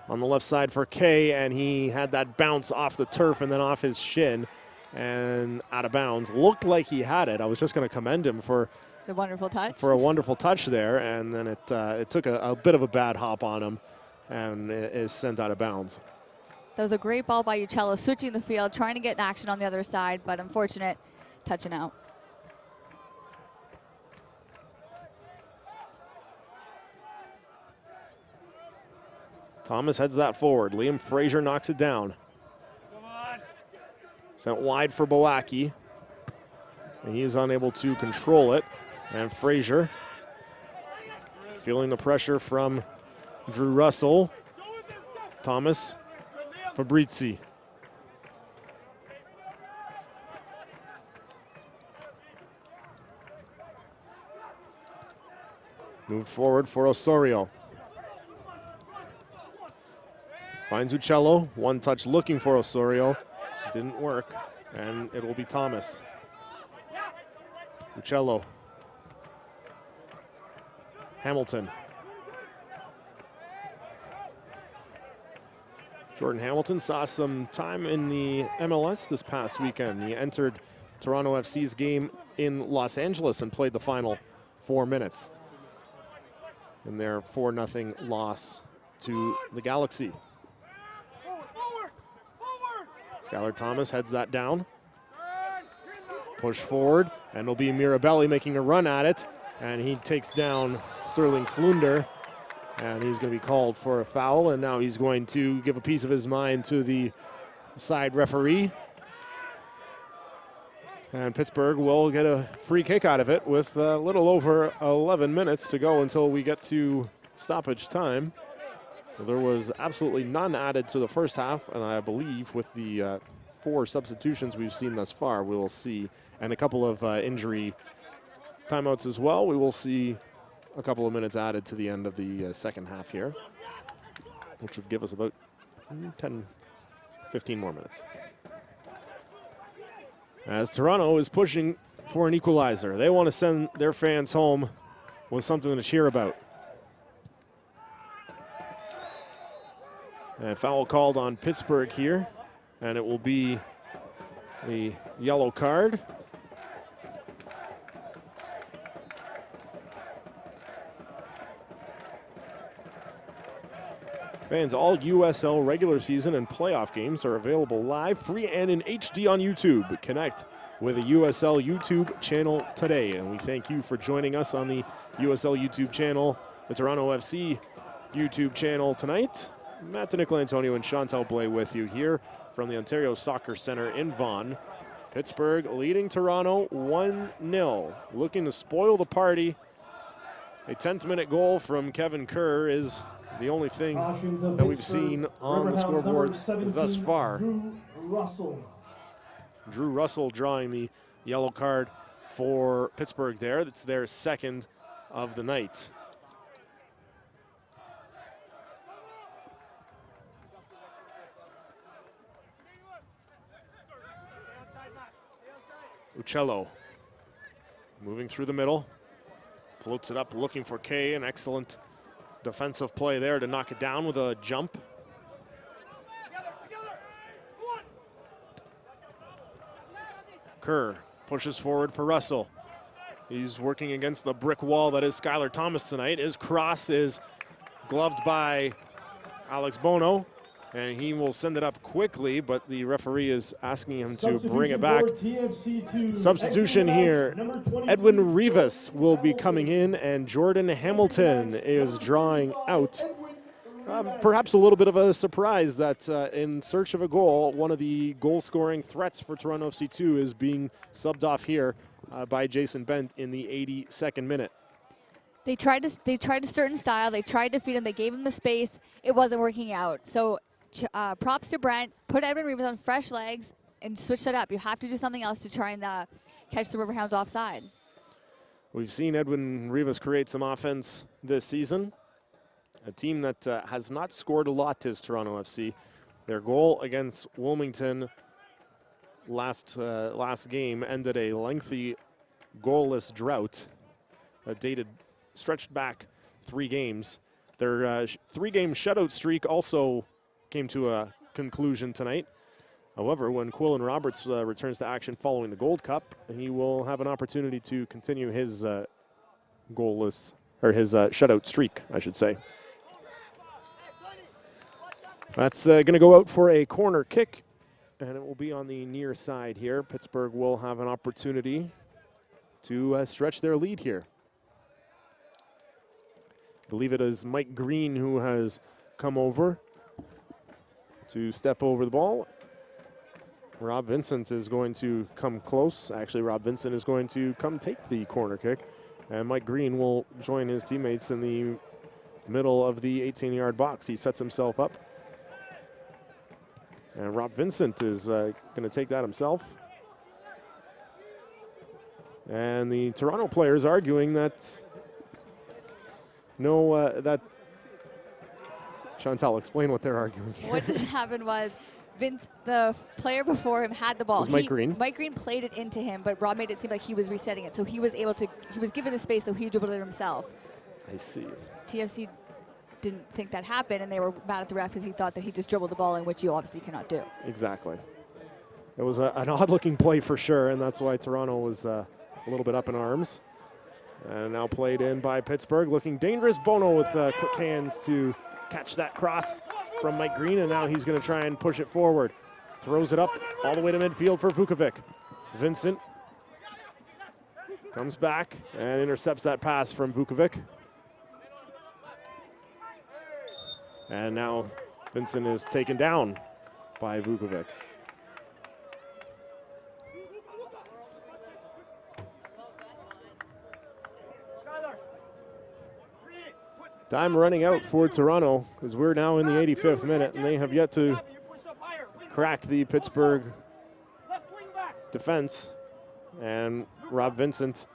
on the left side for Kay, and he had that bounce off the turf and then off his shin and out of bounds. Looked like he had it. I was just going to commend him for the wonderful touch. For a wonderful touch there, and then it took a bit of a bad hop on him and it is sent out of bounds. That was a great ball by Uccello, switching the field, trying to get an action on the other side, but unfortunate, touching out. Thomas heads that forward. Liam Frazier knocks it down. Sent wide for Boacki. And he is unable to control it. And Frazier feeling the pressure from Drew Russell. Thomas, Fabrizi. Moved forward for Osorio. Finds Uccello. One touch looking for Osorio. Didn't work. And it will be Thomas. Uccello. Hamilton. Jordan Hamilton saw some time in the MLS this past weekend. He entered Toronto FC's game in Los Angeles and played the final 4 minutes in their 4-0 loss to the Galaxy. Skylar Thomas heads that down. Push forward, and it'll be Mirabelli making a run at it, and he takes down Sterling Flunder, and he's going to be called for a foul, and now he's going to give a piece of his mind to the side referee. And Pittsburgh will get a free kick out of it with a little over 11 minutes to go until we get to stoppage time. There was absolutely none added to the first half, and I believe with the 4 substitutions we've seen thus far, we will see, and a couple of injury timeouts as well, we will see a couple of minutes added to the end of the second half here, which would give us about 10, 15 more minutes. As Toronto is pushing for an equalizer. They want to send their fans home with something to cheer about. And foul called on Pittsburgh here, and it will be a yellow card. Fans, all USL regular season and playoff games are available live, free, and in HD on YouTube. Connect with a USL YouTube channel today. And we thank you for joining us on the USL YouTube channel, the Toronto FC YouTube channel tonight. Matt DiNicolantonio and Chantal Blais with you here from the Ontario Soccer Center in Vaughan. Pittsburgh leading Toronto 1-0, looking to spoil the party. A 10th minute goal from Kevin Kerr is the only thing that we've seen on the scoreboard thus far. Drew Russell drawing the yellow card for Pittsburgh there. That's their second of the night. Uccello moving through the middle. Floats it up looking for Kay. An excellent defensive play there to knock it down with a jump. Kerr pushes forward for Russell. He's working against the brick wall that is Skylar Thomas tonight. His cross is gloved by Alex Bono, and he will send it up quickly, but the referee is asking him to bring it back. TFC II. Substitution here. Edwin Rivas will be coming in, and Jordan Hamilton is drawing out. Perhaps a little bit of a surprise that in search of a goal, one of the goal-scoring threats for Toronto FC2 is being subbed off here by Jason Bent in the 82nd minute. They tried to start in style. They tried to feed him. They gave him the space. It wasn't working out. So props to Brent. Put Edwin Rivas on fresh legs and switch that up. You have to do something else to try and catch the Riverhounds offside. We've seen Edwin Rivas create some offense this season. A team that has not scored a lot is Toronto FC. Their goal against Wilmington last game ended a lengthy goalless drought that stretched back 3 games. Their 3-game shutout streak also came to a conclusion tonight. However, when Quillen Roberts returns to action following the Gold Cup, he will have an opportunity to continue his goalless, or his shutout streak, I should say. That's going to go out for a corner kick, and it will be on the near side here. Pittsburgh will have an opportunity to stretch their lead here. I believe it is Mike Green who has come over to step over the ball. Rob Vincent is going to come close. Actually, Rob Vincent is going to come take the corner kick, and Mike Green will join his teammates in the middle of the 18-yard box. He sets himself up. And Rob Vincent is going to take that himself. And the Toronto players arguing that that Chantal, explain what they're arguing here. What just happened was Vince, the player before him, had the ball. It was Mike Green. Mike Green played it into him, but Rob made it seem like he was resetting it. So he was given the space, so he dribbled it himself. I see. TFC didn't think that happened, and they were mad at the ref because he thought that he just dribbled the ball in, which you obviously cannot do. Exactly. It was an odd-looking play for sure, and that's why Toronto was a little bit up in arms. And now played in by Pittsburgh, looking dangerous. Bono with quick hands to catch that cross from Mike Green, and now he's going to try and push it forward. Throws it up all the way to midfield for Vukovic. Vincent comes back and intercepts that pass from Vukovic. And now Vincent is taken down by Vukovic. Time running out for Toronto as we're now in the 85th minute, and they have yet to crack the Pittsburgh defense. And Rob Vincent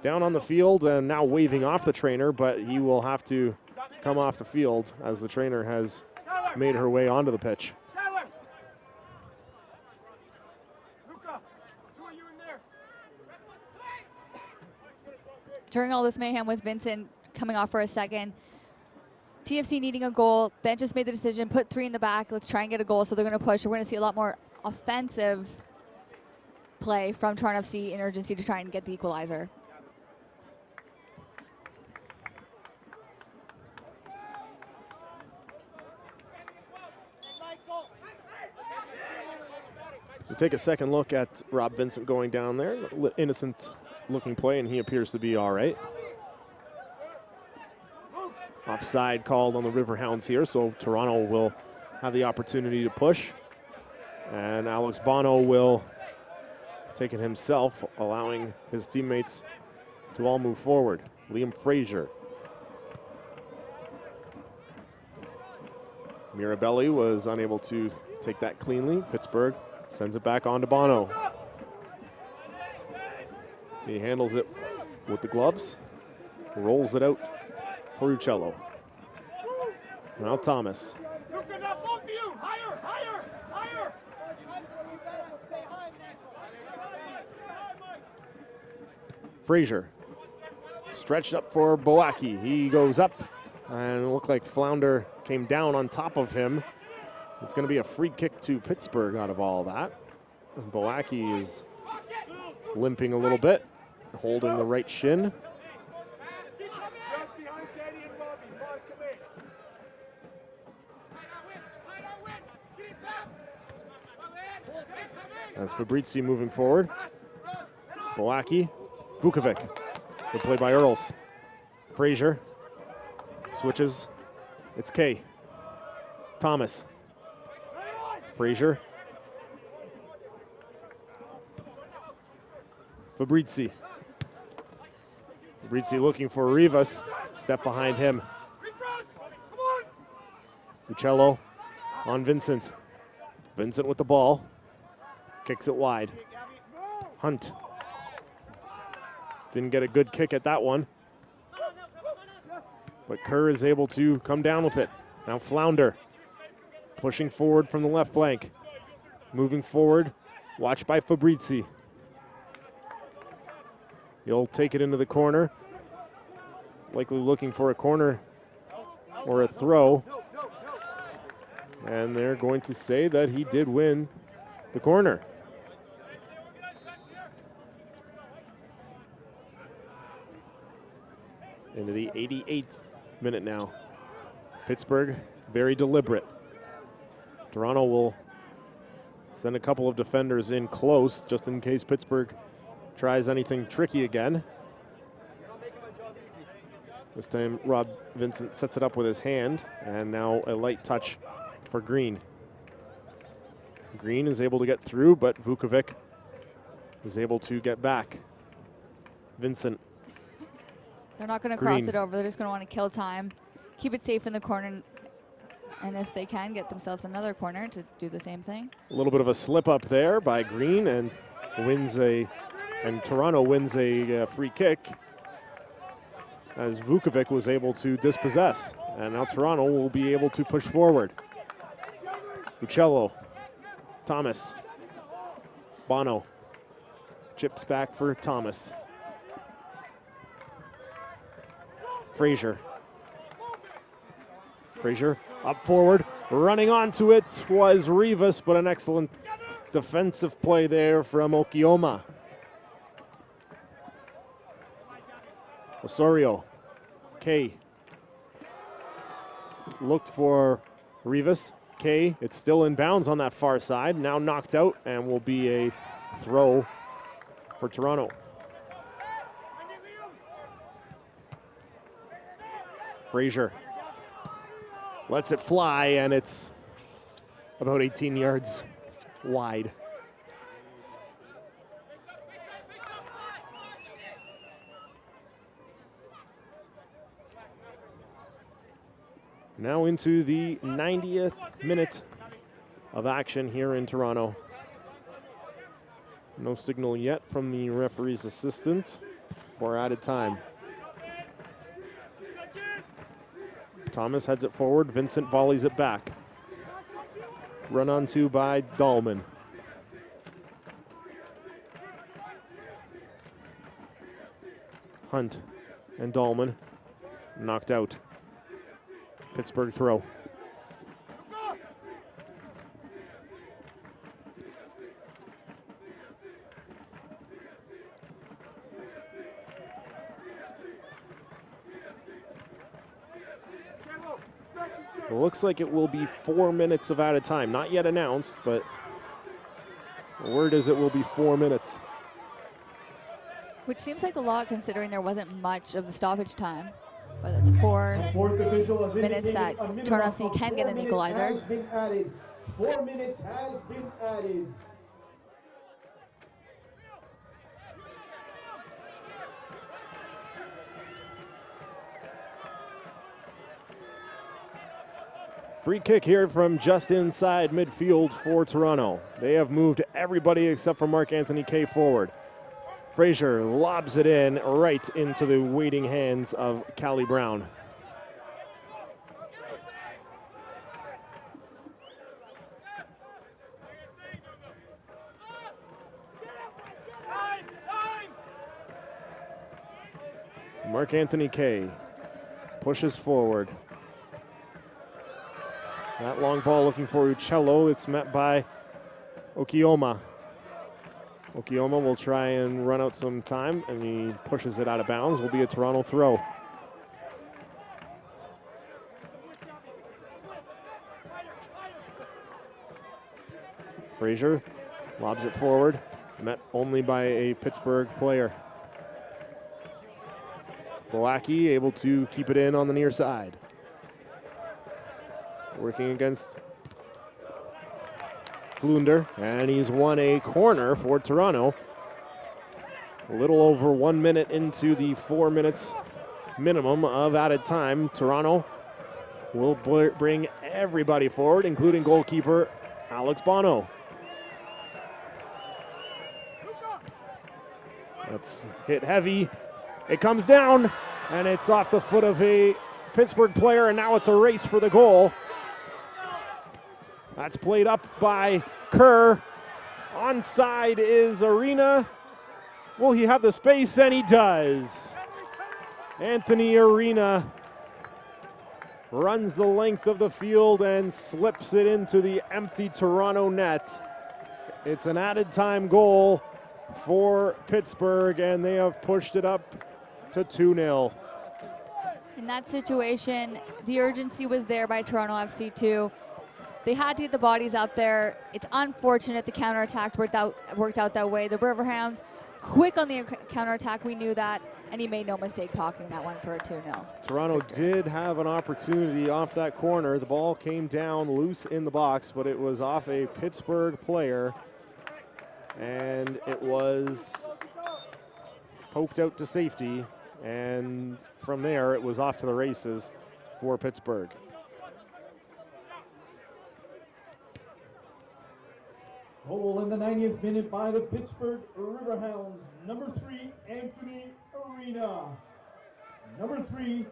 down on the field and now waving off the trainer, but he will have to come off the field as the trainer has made her way onto the pitch. During all this mayhem with Vincent coming off for a second, TFC needing a goal. Ben just made the decision, put 3 in the back. Let's try and get a goal. So they're going to push. We're going to see a lot more offensive play from Toronto FC in urgency to try and get the equalizer. So take a second look at Rob Vincent going down there. Innocent looking play, and he appears to be all right. Offside called on the Riverhounds here, so Toronto will have the opportunity to push. And Alex Bono will take it himself, allowing his teammates to all move forward. Liam Frazier. Mirabelli was unable to take that cleanly. Pittsburgh sends it back on to Bono. He handles it with the gloves, rolls it out for Uccello. Now Thomas. Frazier. Stretched up for Boaki. He goes up, and it looked like Flounder came down on top of him. It's going to be a free kick to Pittsburgh out of all that. And Boaki is limping a little bit, holding the right shin. As Fabrizi moving forward. Boaki, Vukovic. Good play by Earls. Frazier switches. It's Kay. Thomas. Frazier. Fabrizi. Fabrizi looking for Rivas. Step behind him. Uccello on Vincent. Vincent with the ball. Kicks it wide. Hunt. Didn't get a good kick at that one. But Kerr is able to come down with it. Now Flounder. Pushing forward from the left flank. Moving forward. Watched by Fabrizi. He'll take it into the corner. Likely looking for a corner or a throw. And they're going to say that he did win the corner. Into the 88th minute now. Pittsburgh, very deliberate. Toronto will send a couple of defenders in close just in case Pittsburgh tries anything tricky again. This time Rob Vincent sets it up with his hand, and now a light touch for Green. Green is able to get through, but Vukovic is able to get back. Vincent. They're not going to cross it over. They're just going to want to kill time, keep it safe in the corner, and if they can, get themselves another corner to do the same thing. A little bit of a slip up there by Green, and Toronto wins a free kick as Vukovic was able to dispossess. And now Toronto will be able to push forward. Uccello, Thomas, Bono, chips back for Thomas. Frazier up forward, running onto it was Rivas, but an excellent defensive play there from Okioma. Osorio, Kay looked for Rivas. Kay, it's still in bounds on that far side, now knocked out and will be a throw for Toronto. Frazier lets it fly, and it's about 18 yards wide. Now into the 90th minute of action here in Toronto. No signal yet from the referee's assistant for added time. Thomas heads it forward, Vincent volleys it back. Run onto by Dahlman. Hunt and Dahlman knocked out. Pittsburgh throw. It looks like it will be 4 minutes of added time. Not yet announced, but the word is it will be 4 minutes. Which seems like a lot considering there wasn't much of the stoppage time. But it's 4 minutes that Toronto FC can get an equalizer. 4 minutes has been added. Free kick here from just inside midfield for Toronto. They have moved everybody except for Mark-Anthony Kay forward. Frazier lobs it in right into the waiting hands of Callie Brown. Mark-Anthony Kay pushes forward. That long ball looking for Uccello. It's met by Okioma. Okioma will try and run out some time, and he pushes it out of bounds. Will be a Toronto throw. Frazier lobs it forward, met only by a Pittsburgh player. Boaki able to keep it in on the near side. Working against Flunder, and he's won a corner for Toronto. A little over 1 minute into the 4 minutes minimum of added time. Toronto will bring everybody forward, including goalkeeper Alex Bono. That's hit heavy. It comes down, and it's off the foot of a Pittsburgh player, and now it's a race for the goal. That's played up by Kerr. Onside is Arena. Will he have the space? And he does. Anthony Arena runs the length of the field and slips it into the empty Toronto net. It's an added time goal for Pittsburgh, and they have pushed it up to 2-0. In that situation, the urgency was there by Toronto FC too. They had to get the bodies up there. It's unfortunate the counterattack worked out that way. The Riverhounds, quick on the counterattack, we knew that, and he made no mistake pocketing that one for a 2-0. Toronto did have an opportunity off that corner. The ball came down loose in the box, but it was off a Pittsburgh player, and it was poked out to safety, and from there it was off to the races for Pittsburgh. Goal in the 90th minute by the Pittsburgh Riverhounds. Number 3, Anthony Arena. Number 3,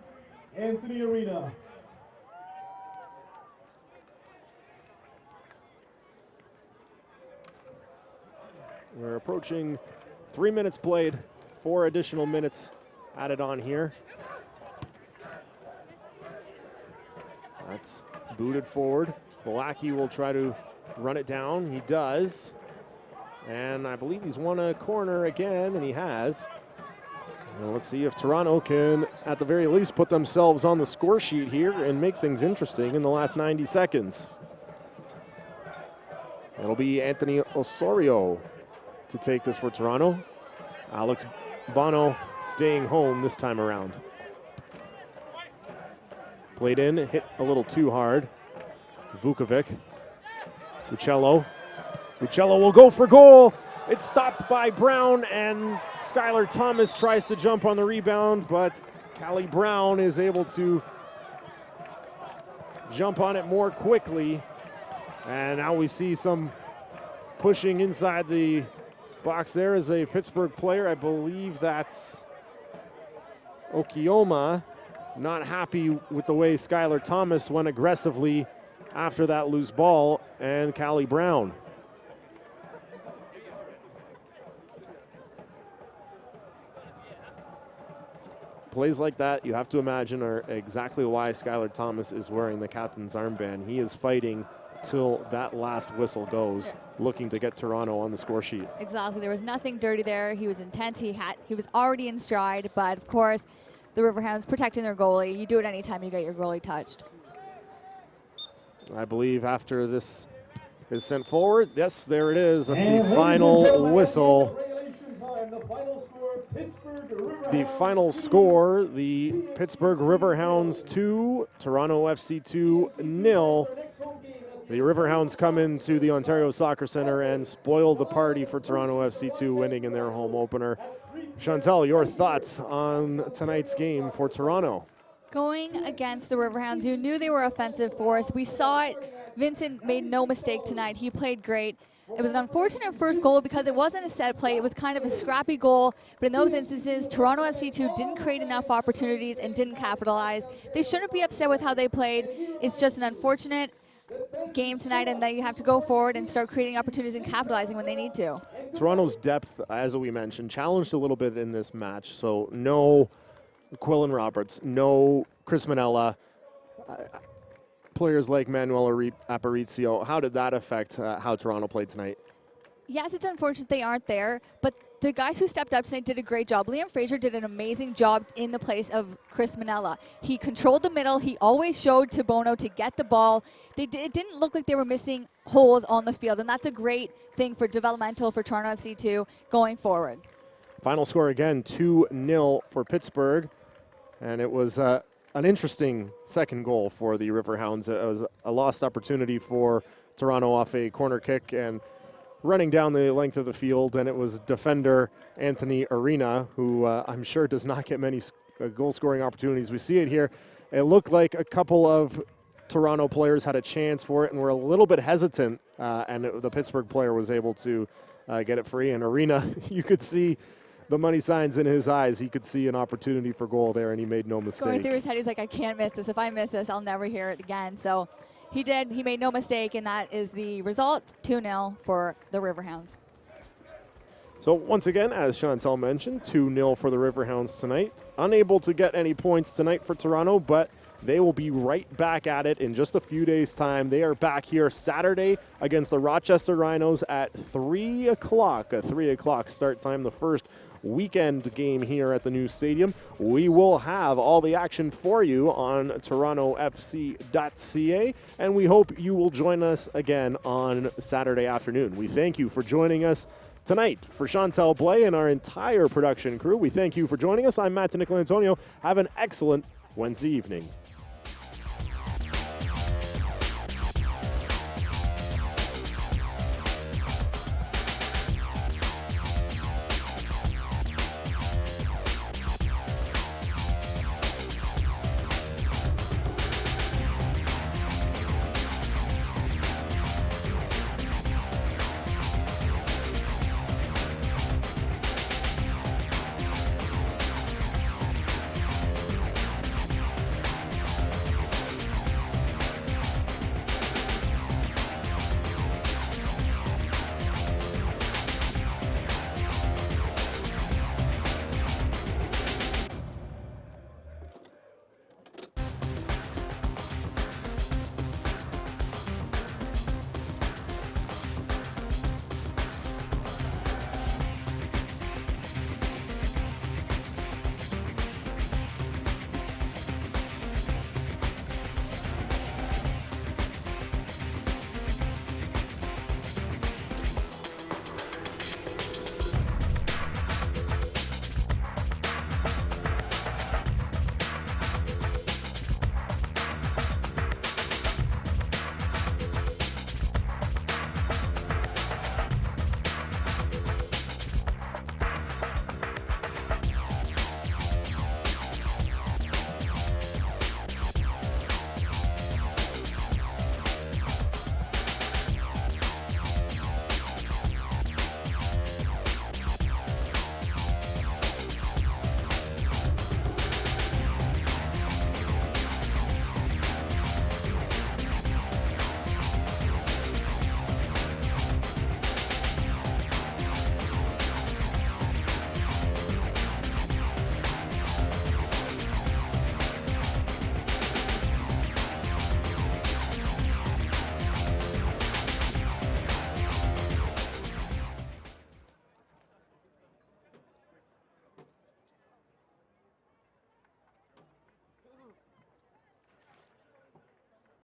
Anthony Arena. We're approaching 3 minutes played, 4 additional minutes added on here. That's booted forward. Blackie will try to run it down. He does. And I believe he's won a corner again, and he has. Well, let's see if Toronto can, at the very least, put themselves on the score sheet here and make things interesting in the last 90 seconds. It'll be Anthony Osorio to take this for Toronto. Alex Bono staying home this time around. Played in, hit a little too hard. Vukovic. Uccello. Uccello will go for goal. It's stopped by Brown, and Skylar Thomas tries to jump on the rebound, but Callie Brown is able to jump on it more quickly. And now we see some pushing inside the box. There is a Pittsburgh player. I believe that's Okioma. Not happy with the way Skylar Thomas went aggressively after that loose ball, and Callie Brown. Plays like that, you have to imagine, are exactly why Skylar Thomas is wearing the captain's armband. He is fighting till that last whistle goes, looking to get Toronto on the score sheet. Exactly. There was nothing dirty there. He was intense. He was already in stride, but of course, the Riverhounds protecting their goalie. You do it anytime you get your goalie touched. I believe after this is sent forward, yes, there it is. That's the final whistle. The final score, the Pittsburgh Riverhounds 2, Toronto FC 2 0. The Riverhounds come into the Ontario Soccer Centre and spoil the party for Toronto FC 2, winning in their home opener. Chantal, your thoughts on tonight's game for Toronto? Going against the Riverhounds, you knew they were offensive force. We saw it. Vincent made no mistake tonight. He played great. It was an unfortunate first goal because it wasn't a set play. It was kind of a scrappy goal. But in those instances, Toronto FC 2 didn't create enough opportunities and didn't capitalize. They shouldn't be upset with how they played. It's just an unfortunate game tonight, and that you have to go forward and start creating opportunities and capitalizing when they need to. Toronto's depth, as we mentioned, challenged a little bit in this match. So no Quillen Roberts, no Chris Manella. Players like Manuel Aparicio, how did that affect how Toronto played tonight? Yes, it's unfortunate they aren't there, but the guys who stepped up tonight did a great job. Liam Fraser did an amazing job in the place of Chris Manella. He controlled the middle. He always showed to Bono to get the ball. It didn't look like they were missing holes on the field, and that's a great thing for developmental for Toronto FC 2 going forward. Final score again, 2-0 for Pittsburgh, and it was an interesting second goal for the Riverhounds. It was a lost opportunity for Toronto off a corner kick and running down the length of the field, and it was defender Anthony Arena, who I'm sure does not get many goal-scoring opportunities. We see it here. It looked like a couple of Toronto players had a chance for it and were a little bit hesitant, and the Pittsburgh player was able to get it free. And Arena, you could see the money signs in his eyes. He could see an opportunity for goal there, and he made no mistake. Going through his head, he's like, I can't miss this. If I miss this, I'll never hear it again. So he did. He made no mistake, and that is the result, 2-0 for the Riverhounds. So once again, as Chantal mentioned, 2-0 for the Riverhounds tonight. Unable to get any points tonight for Toronto, but they will be right back at it in just a few days' time. They are back here Saturday against the Rochester Rhinos at 3 o'clock, a 3 o'clock start time, the first weekend game here at the new stadium. We will have all the action for you on torontofc.ca, and we hope you will join us again on Saturday afternoon. We thank you for joining us tonight. For Chantal Blais and our entire production crew, we thank you for joining us. I'm Matt Nicolantonio. Have an excellent Wednesday evening.